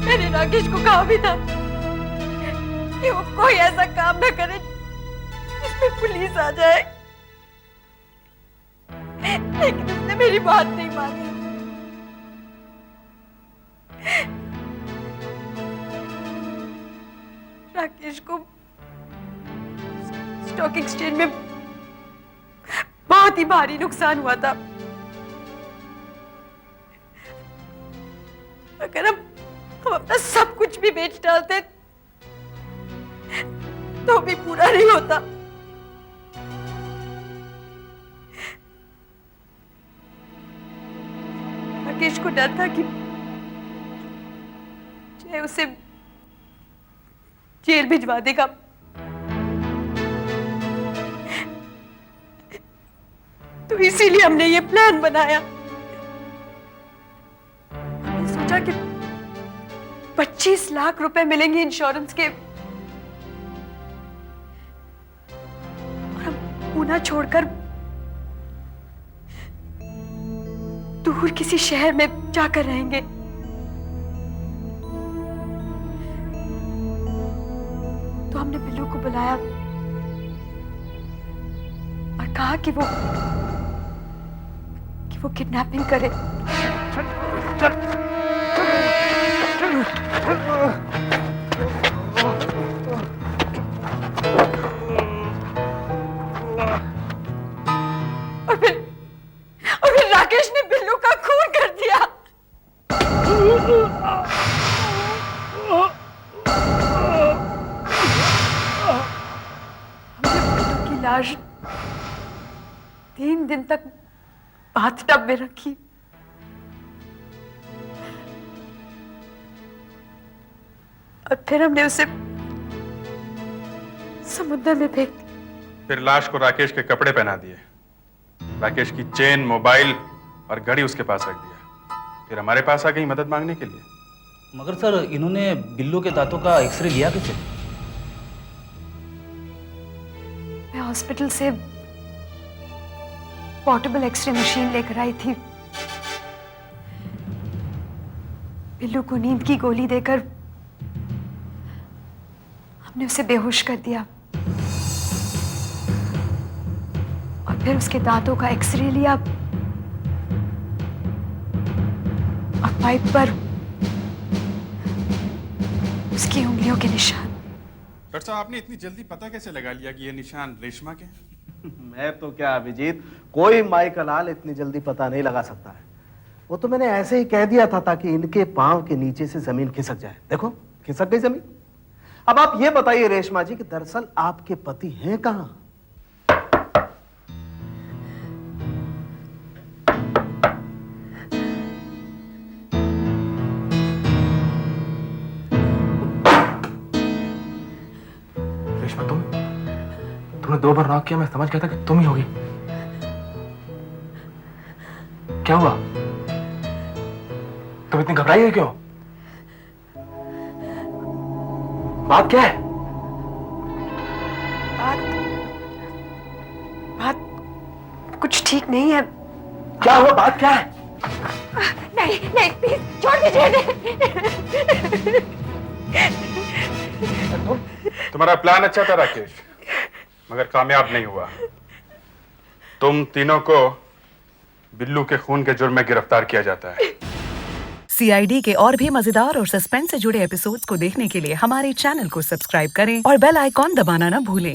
मैंने राकेश को कहा भी था कि वो कोई ऐसा काम न करे जिसमें पुलिस आ जाए, लेकिन उसने मेरी बात नहीं मानी। राकेश को स्टॉक एक्सचेंज में बहुत ही भारी नुकसान हुआ था। अगर हम अपना सब कुछ भी बेच डालते तो भी पूरा नहीं होता। राकेश को डर था कि जय उसे जेल भिजवा देगा। तो इसीलिए हमने ये प्लान बनाया 25 लाख रुपए मिलेंगे इंश्योरेंस के। और हम पूना छोड़कर दूर किसी शहर में जाकर रहेंगे। तो हमने बिल्लू को बुलाया और कहा कि वो किडनैपिंग करे। और फिर राकेश ने बिल्लू का खून कर दिया। हमने बिल्लू की लाश 3 दिन तक बाथटब में रखी। और फिर हमने उसे समुद्र में फेंक दिया। फिर लाश को राकेश के कपड़े पहना दिए, राकेश की चेन, मोबाइल और घड़ी उसके पास रख दिया। फिर हमारे पास आ गई मदद मांगने के लिए। मगर सर, इन्होंने बिल्लू के दांतों का एक्सरे लिया कैसे? मैं हॉस्पिटल से पोर्टेबल एक्सरे मशीन लेकर आई थी। बिल्लू को नींद की गोली देकर हमने उसे बेहोश कर दिया और फिर उसके दांतों का एक्सरे लिया और पाइप पर उसकी उंगलियों के निशान। डॉक्टर साहब, आपने इतनी जल्दी पता कैसे लगा लिया कि ये निशान रेशमा के? मैं तो क्या अभिजीत, कोई माई का लाल इतनी जल्दी पता नहीं लगा सकता है। वो तो मैंने ऐसे ही कह दिया था ताकि इनके पांव के नीचे से जमीन खिसक जाए। देखो खिसक गई जमीन। अब आप ये बताइए रेशमा जी कि दरअसल आपके पति हैं कहां? रेशमा, तुमने 2 बार नॉक किया, मैं समझ गया था कि तुम ही होगी। क्या हुआ? तुम इतनी घबराई हुई क्यों? बात क्या है? बात कुछ ठीक नहीं है। क्या हुआ? बात क्या है? नहीं नहीं, प्लीज छोड़ दीजिए। तुम्हारा प्लान अच्छा था राकेश, मगर कामयाब नहीं हुआ। तुम तीनों को बिल्लू के खून के जुर्म में गिरफ्तार किया जाता है। CID के और भी मजेदार और सस्पेंस से जुड़े एपिसोड्स को देखने के लिए हमारे चैनल को सब्सक्राइब करें और बेल आइकॉन दबाना ना भूलें।